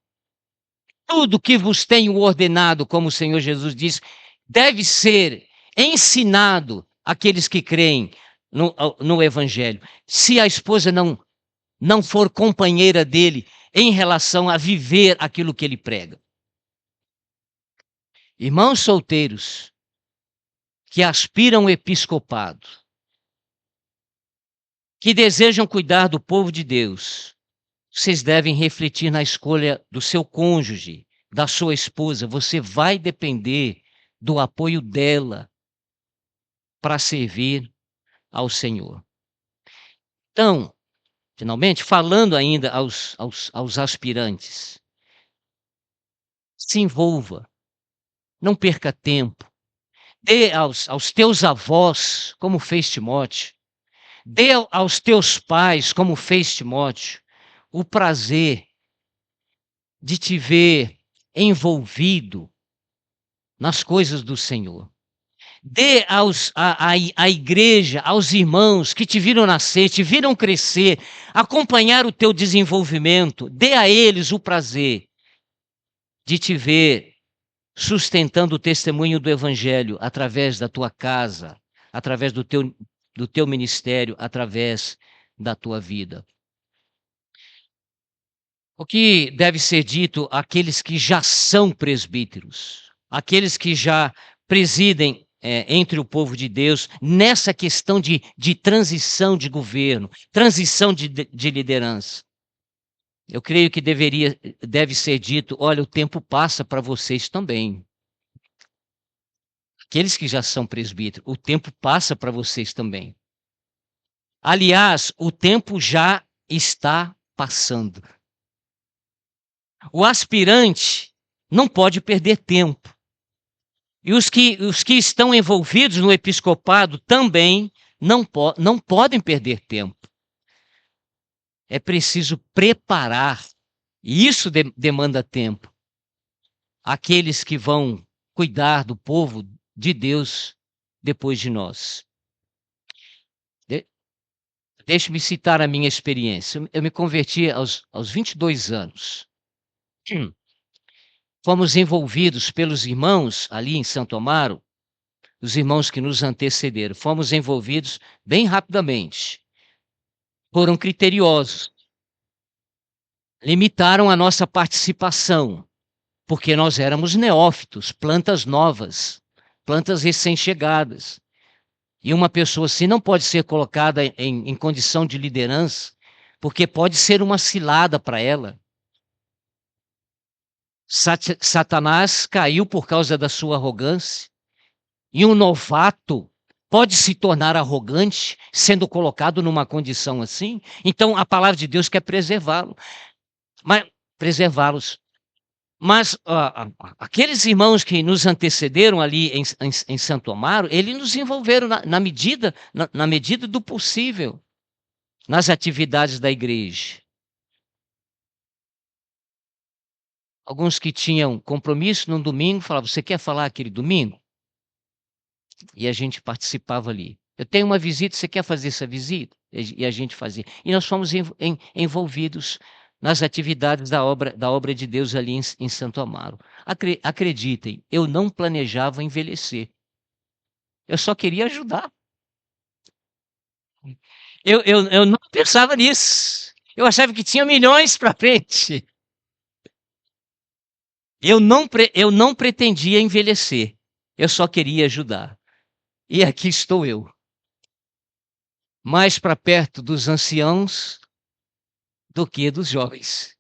Speaker 2: que vos tenho ordenado, como o Senhor Jesus diz, deve ser ensinado àqueles que creem no Evangelho. Se a esposa não for companheira dele em relação a viver aquilo que ele prega. Irmãos solteiros que aspiram ao episcopado, que desejam cuidar do povo de Deus, vocês devem refletir na escolha do seu cônjuge, da sua esposa. Você vai depender do apoio dela para servir ao Senhor. Então, finalmente, falando ainda aos aspirantes, se envolva, não perca tempo. Dê aos teus avós, como fez Timóteo. Dê aos teus pais, como fez Timóteo, o prazer de te ver envolvido nas coisas do Senhor. Dê à igreja, aos irmãos que te viram nascer, te viram crescer, acompanhar o teu desenvolvimento. Dê a eles o prazer de te ver sustentando o testemunho do Evangelho através da tua casa, através do teu ministério, através da tua vida. O que deve ser dito àqueles que já são presbíteros, aqueles que já presidem entre o povo de Deus nessa questão de transição de governo, transição de liderança. Eu creio que deve ser dito: olha, o tempo passa para vocês também. Aqueles que já são presbíteros, o tempo passa para vocês também. Aliás, o tempo já está passando. O aspirante não pode perder tempo. E os que estão envolvidos no episcopado também não podem perder tempo. É preciso preparar, e isso demanda tempo. Aqueles que vão cuidar do povo de Deus depois de nós. Deixe-me citar a minha experiência. Eu me converti aos 22 anos. Fomos envolvidos pelos irmãos ali em Santo Amaro, os irmãos que nos antecederam. Fomos envolvidos bem rapidamente. Foram criteriosos. Limitaram a nossa participação, porque nós éramos neófitos, plantas novas, plantas recém-chegadas. E uma pessoa assim não pode ser colocada em condição de liderança, porque pode ser uma cilada para ela. Satanás caiu por causa da sua arrogância, e um novato pode se tornar arrogante sendo colocado numa condição assim. Então a palavra de Deus quer preservá-los. Mas aqueles irmãos que nos antecederam ali em Santo Amaro, eles nos envolveram na medida do possível nas atividades da igreja. Alguns que tinham compromisso num domingo falavam: você quer falar aquele domingo? E a gente participava ali. Eu tenho uma visita, você quer fazer essa visita? E a gente fazia. E nós fomos envolvidos nas atividades da obra de Deus ali em Santo Amaro. Acreditem, eu não planejava envelhecer. Eu só queria ajudar. Eu não pensava nisso. Eu achava que tinha milhões para frente. Eu não pretendia envelhecer. Eu só queria ajudar. E aqui estou eu. Mais para perto dos anciãos do que dos jovens.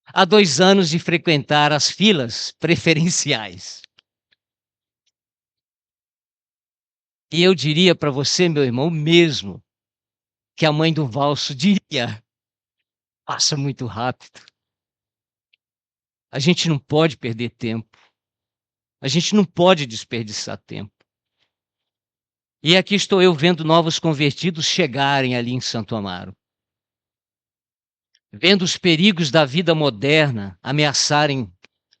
Speaker 2: Há 2 anos de frequentar as filas preferenciais. E eu diria para você, meu irmão, mesmo que a mãe do valso diria: passa muito rápido. A gente não pode perder tempo. A gente não pode desperdiçar tempo. E aqui estou eu vendo novos convertidos chegarem ali em Santo Amaro. Vendo os perigos da vida moderna ameaçarem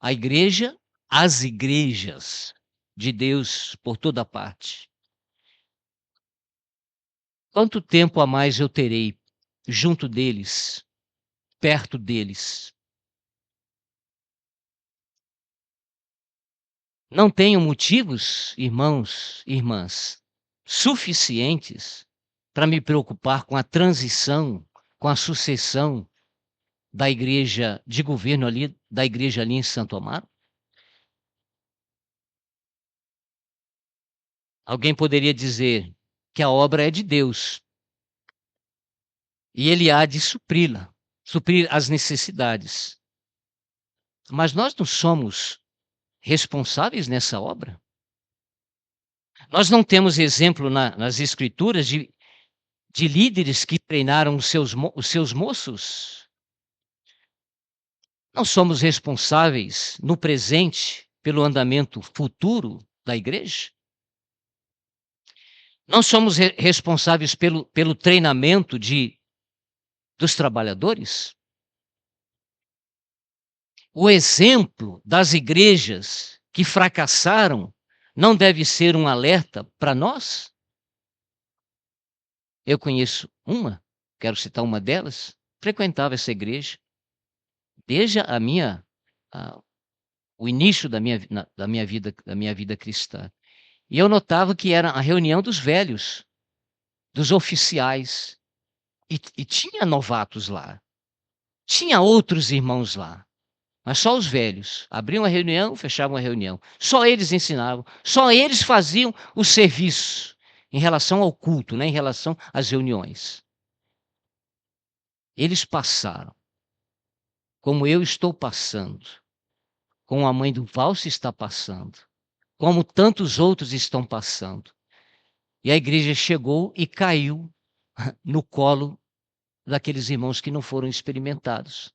Speaker 2: a igreja, as igrejas de Deus por toda parte. Quanto tempo a mais eu terei junto deles, perto deles? Não tenho motivos, irmãos e irmãs, suficientes para me preocupar com a transição, com a sucessão da igreja de governo ali, da igreja ali em Santo Amaro? Alguém poderia dizer que a obra é de Deus e ele há de supri-la, suprir as necessidades. Mas nós não somos responsáveis nessa obra? Nós não temos exemplo nas Escrituras de líderes que treinaram os seus moços? Não somos responsáveis no presente pelo andamento futuro da igreja? Não somos responsáveis pelo treinamento dos trabalhadores? O exemplo das igrejas que fracassaram não deve ser um alerta para nós? Eu conheço uma, quero citar uma delas, frequentava essa igreja desde o início da minha vida cristã. E eu notava que era a reunião dos velhos, dos oficiais, e tinha novatos lá, tinha outros irmãos lá, mas só os velhos. Abriam a reunião, fechavam a reunião. Só eles ensinavam, só eles faziam o serviço em relação ao culto, né, em relação às reuniões. Eles passaram, como eu estou passando, como a mãe do valso está passando, como tantos outros estão passando. E a igreja chegou e caiu no colo daqueles irmãos que não foram experimentados.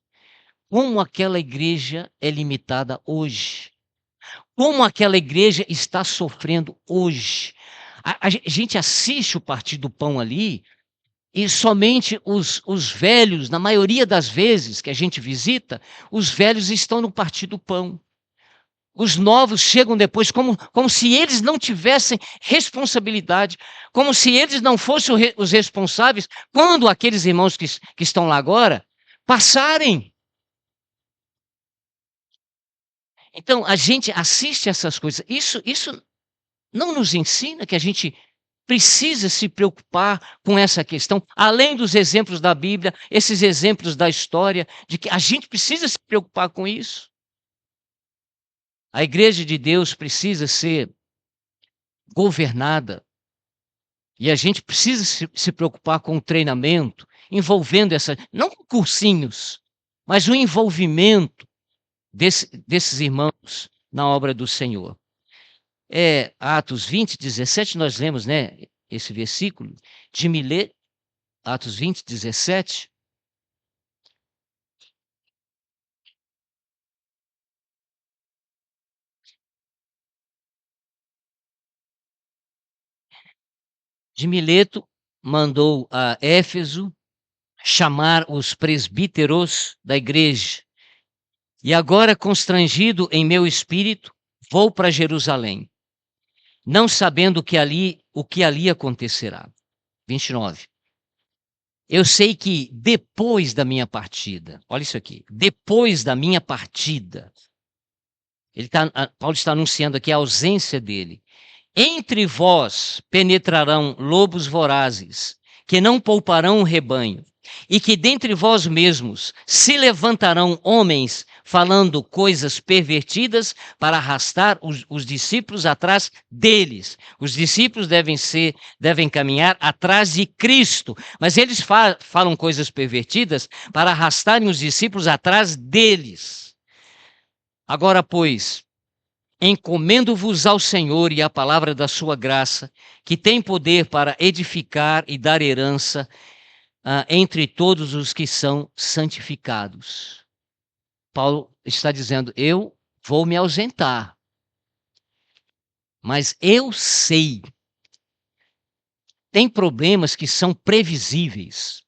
Speaker 2: Como aquela igreja é limitada hoje. Como aquela igreja está sofrendo hoje. A gente assiste o Partir do Pão ali, e somente os velhos, na maioria das vezes que a gente visita, os velhos estão no Partir do Pão. Os novos chegam depois como se eles não tivessem responsabilidade, como se eles não fossem os responsáveis quando aqueles irmãos que estão lá agora passarem. Então, a gente assiste essas coisas. Isso não nos ensina que a gente precisa se preocupar com essa questão, além dos exemplos da Bíblia, esses exemplos da história, de que a gente precisa se preocupar com isso. A igreja de Deus precisa ser governada e a gente precisa se preocupar com o treinamento, envolvendo não com cursinhos, mas o envolvimento desses irmãos na obra do Senhor. Atos 20, 17, nós lemos, né, esse versículo de Mileto, Atos 20, 17. De Mileto mandou a Éfeso chamar os presbíteros da igreja. E agora, constrangido em meu espírito, vou para Jerusalém, não sabendo o que ali acontecerá. 29. Eu sei que depois da minha partida, olha isso aqui, depois da minha partida, Paulo está anunciando aqui a ausência dele. Entre vós penetrarão lobos vorazes, que não pouparão o rebanho, e que dentre vós mesmos se levantarão homens falando coisas pervertidas para arrastar os discípulos atrás deles. Os discípulos devem caminhar atrás de Cristo, mas eles falam coisas pervertidas para arrastarem os discípulos atrás deles. Agora, pois, encomendo-vos ao Senhor e à palavra da sua graça, que tem poder para edificar e dar herança entre todos os que são santificados. Paulo está dizendo, eu vou me ausentar, mas eu sei. Tem problemas que são previsíveis.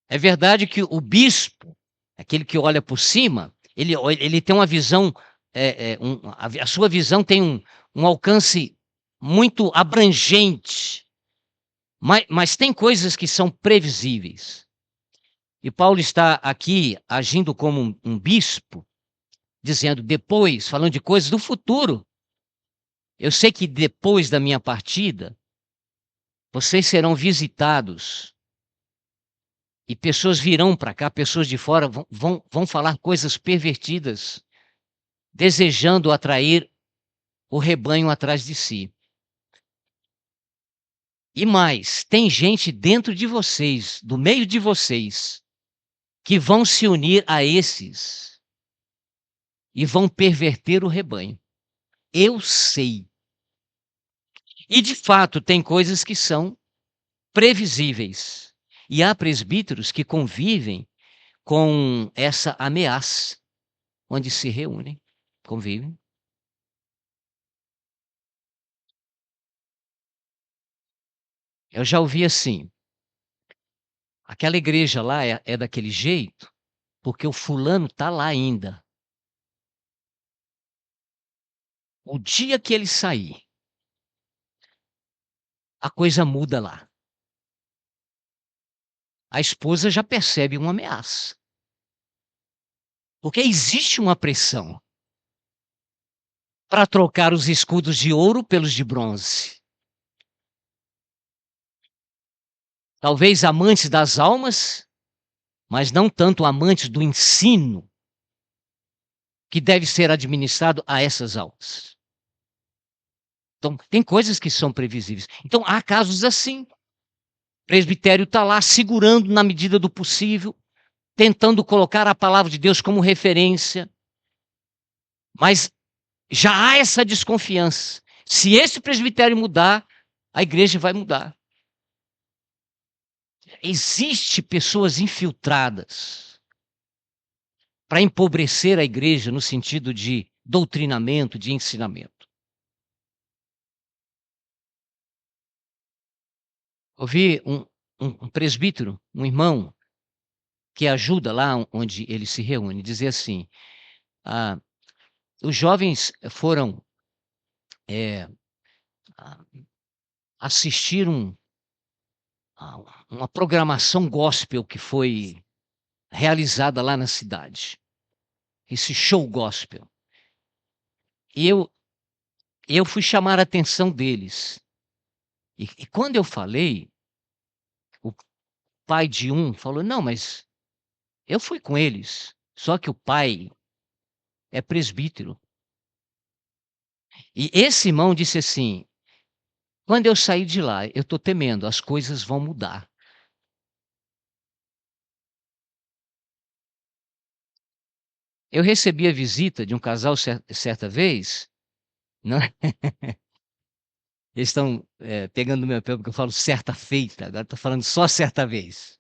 Speaker 2: É verdade que o bispo, aquele que olha por cima, ele tem uma visão, a sua visão tem um alcance muito abrangente, mas tem coisas que são previsíveis. E Paulo está aqui agindo como um bispo, dizendo depois, falando de coisas do futuro. Eu sei que depois da minha partida, vocês serão visitados e pessoas virão para cá, pessoas de fora vão falar coisas pervertidas, desejando atrair o rebanho atrás de si. E mais, tem gente dentro de vocês, do meio de vocês, que vão se unir a esses e vão perverter o rebanho. Eu sei. E de fato, tem coisas que são previsíveis. E há presbíteros que convivem com essa ameaça, onde se reúnem, convivem. Eu já ouvi assim, aquela igreja lá é daquele jeito, porque o fulano está lá ainda. O dia que ele sair, a coisa muda lá. A esposa já percebe uma ameaça. Porque existe uma pressão para trocar os escudos de ouro pelos de bronze. Talvez amantes das almas, mas não tanto amantes do ensino que deve ser administrado a essas almas. Então, tem coisas que são previsíveis. Então, há casos assim. O presbitério está lá segurando na medida do possível, tentando colocar a palavra de Deus como referência, mas já há essa desconfiança. Se esse presbitério mudar, a igreja vai mudar. Existem pessoas infiltradas para empobrecer a igreja no sentido de doutrinamento, de ensinamento. ouvi um presbítero, um irmão, que ajuda lá onde ele se reúne, dizer assim: os jovens foram assistir uma programação gospel que foi realizada lá na cidade, esse show gospel. E eu fui chamar a atenção deles. E quando eu falei, o pai de um falou: não, mas eu fui com eles. Só que o pai é presbítero. E esse irmão disse assim: quando eu sair de lá, eu estou temendo, as coisas vão mudar. Eu recebi a visita de um casal certa vez, não é? Eles estão pegando no meu pé porque eu falo certa feita, agora estou falando só certa vez.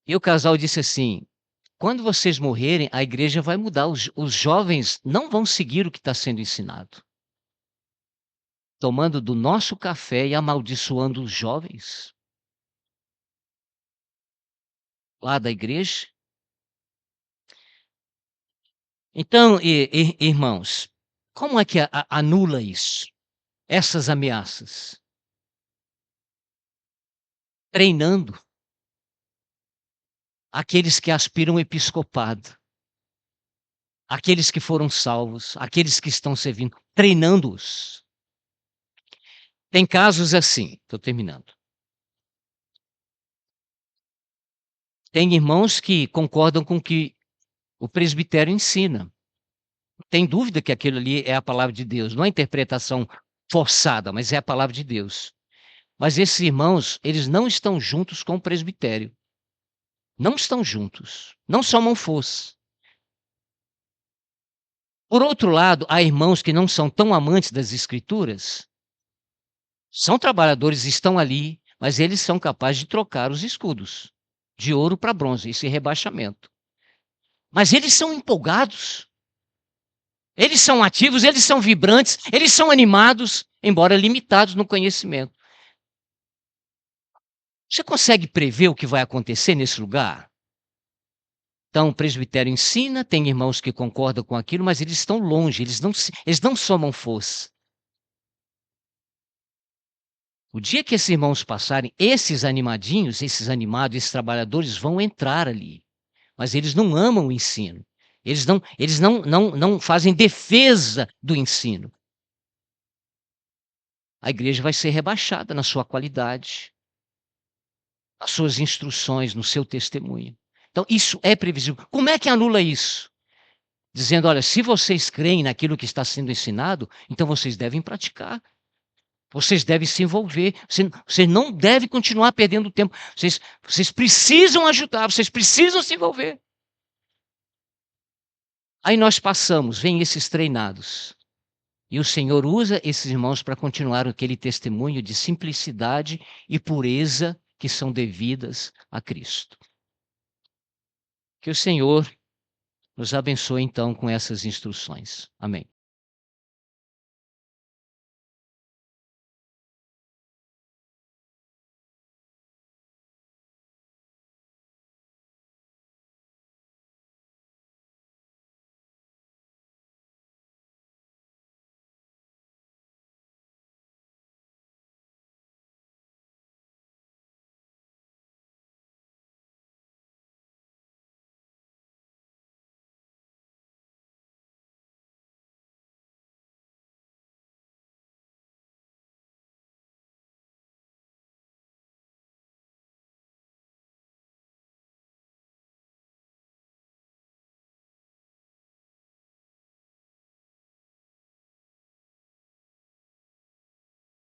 Speaker 2: E o casal disse assim: quando vocês morrerem, a igreja vai mudar, os jovens não vão seguir o que está sendo ensinado. Tomando do nosso café e amaldiçoando os jovens lá da igreja. Então, irmãos, como é que anula isso? Essas ameaças? Treinando aqueles que aspiram ao episcopado, aqueles que foram salvos, aqueles que estão servindo, treinando-os. Tem casos assim, estou terminando. Tem irmãos que concordam com o que o presbitério ensina. Tem dúvida que aquilo ali é a palavra de Deus, não é interpretação forçada, mas é a palavra de Deus. Mas esses irmãos, eles não estão juntos com o presbitério. Não estão juntos. Não somam força. Por outro lado, há irmãos que não são tão amantes das escrituras, são trabalhadores, estão ali, mas eles são capazes de trocar os escudos de ouro para bronze, esse rebaixamento. Mas eles são empolgados. Eles são ativos, eles são vibrantes, eles são animados, embora limitados no conhecimento. Você consegue prever o que vai acontecer nesse lugar? Então, o presbitério ensina, tem irmãos que concordam com aquilo, mas eles estão longe, eles não somam força. O dia que esses irmãos passarem, esses animadinhos, esses animados, esses trabalhadores vão entrar ali. Mas eles não amam o ensino. Eles não fazem defesa do ensino. A igreja vai ser rebaixada na sua qualidade, nas suas instruções, no seu testemunho. Então, isso é previsível. Como é que anula isso? Dizendo: olha, se vocês creem naquilo que está sendo ensinado, então vocês devem praticar. Vocês devem se envolver. Vocês não devem continuar perdendo tempo. Vocês precisam ajudar, vocês precisam se envolver. Aí nós passamos, vem esses treinados. E o Senhor usa esses irmãos para continuar aquele testemunho de simplicidade e pureza que são devidas a Cristo. Que o Senhor nos abençoe então com essas instruções. Amém.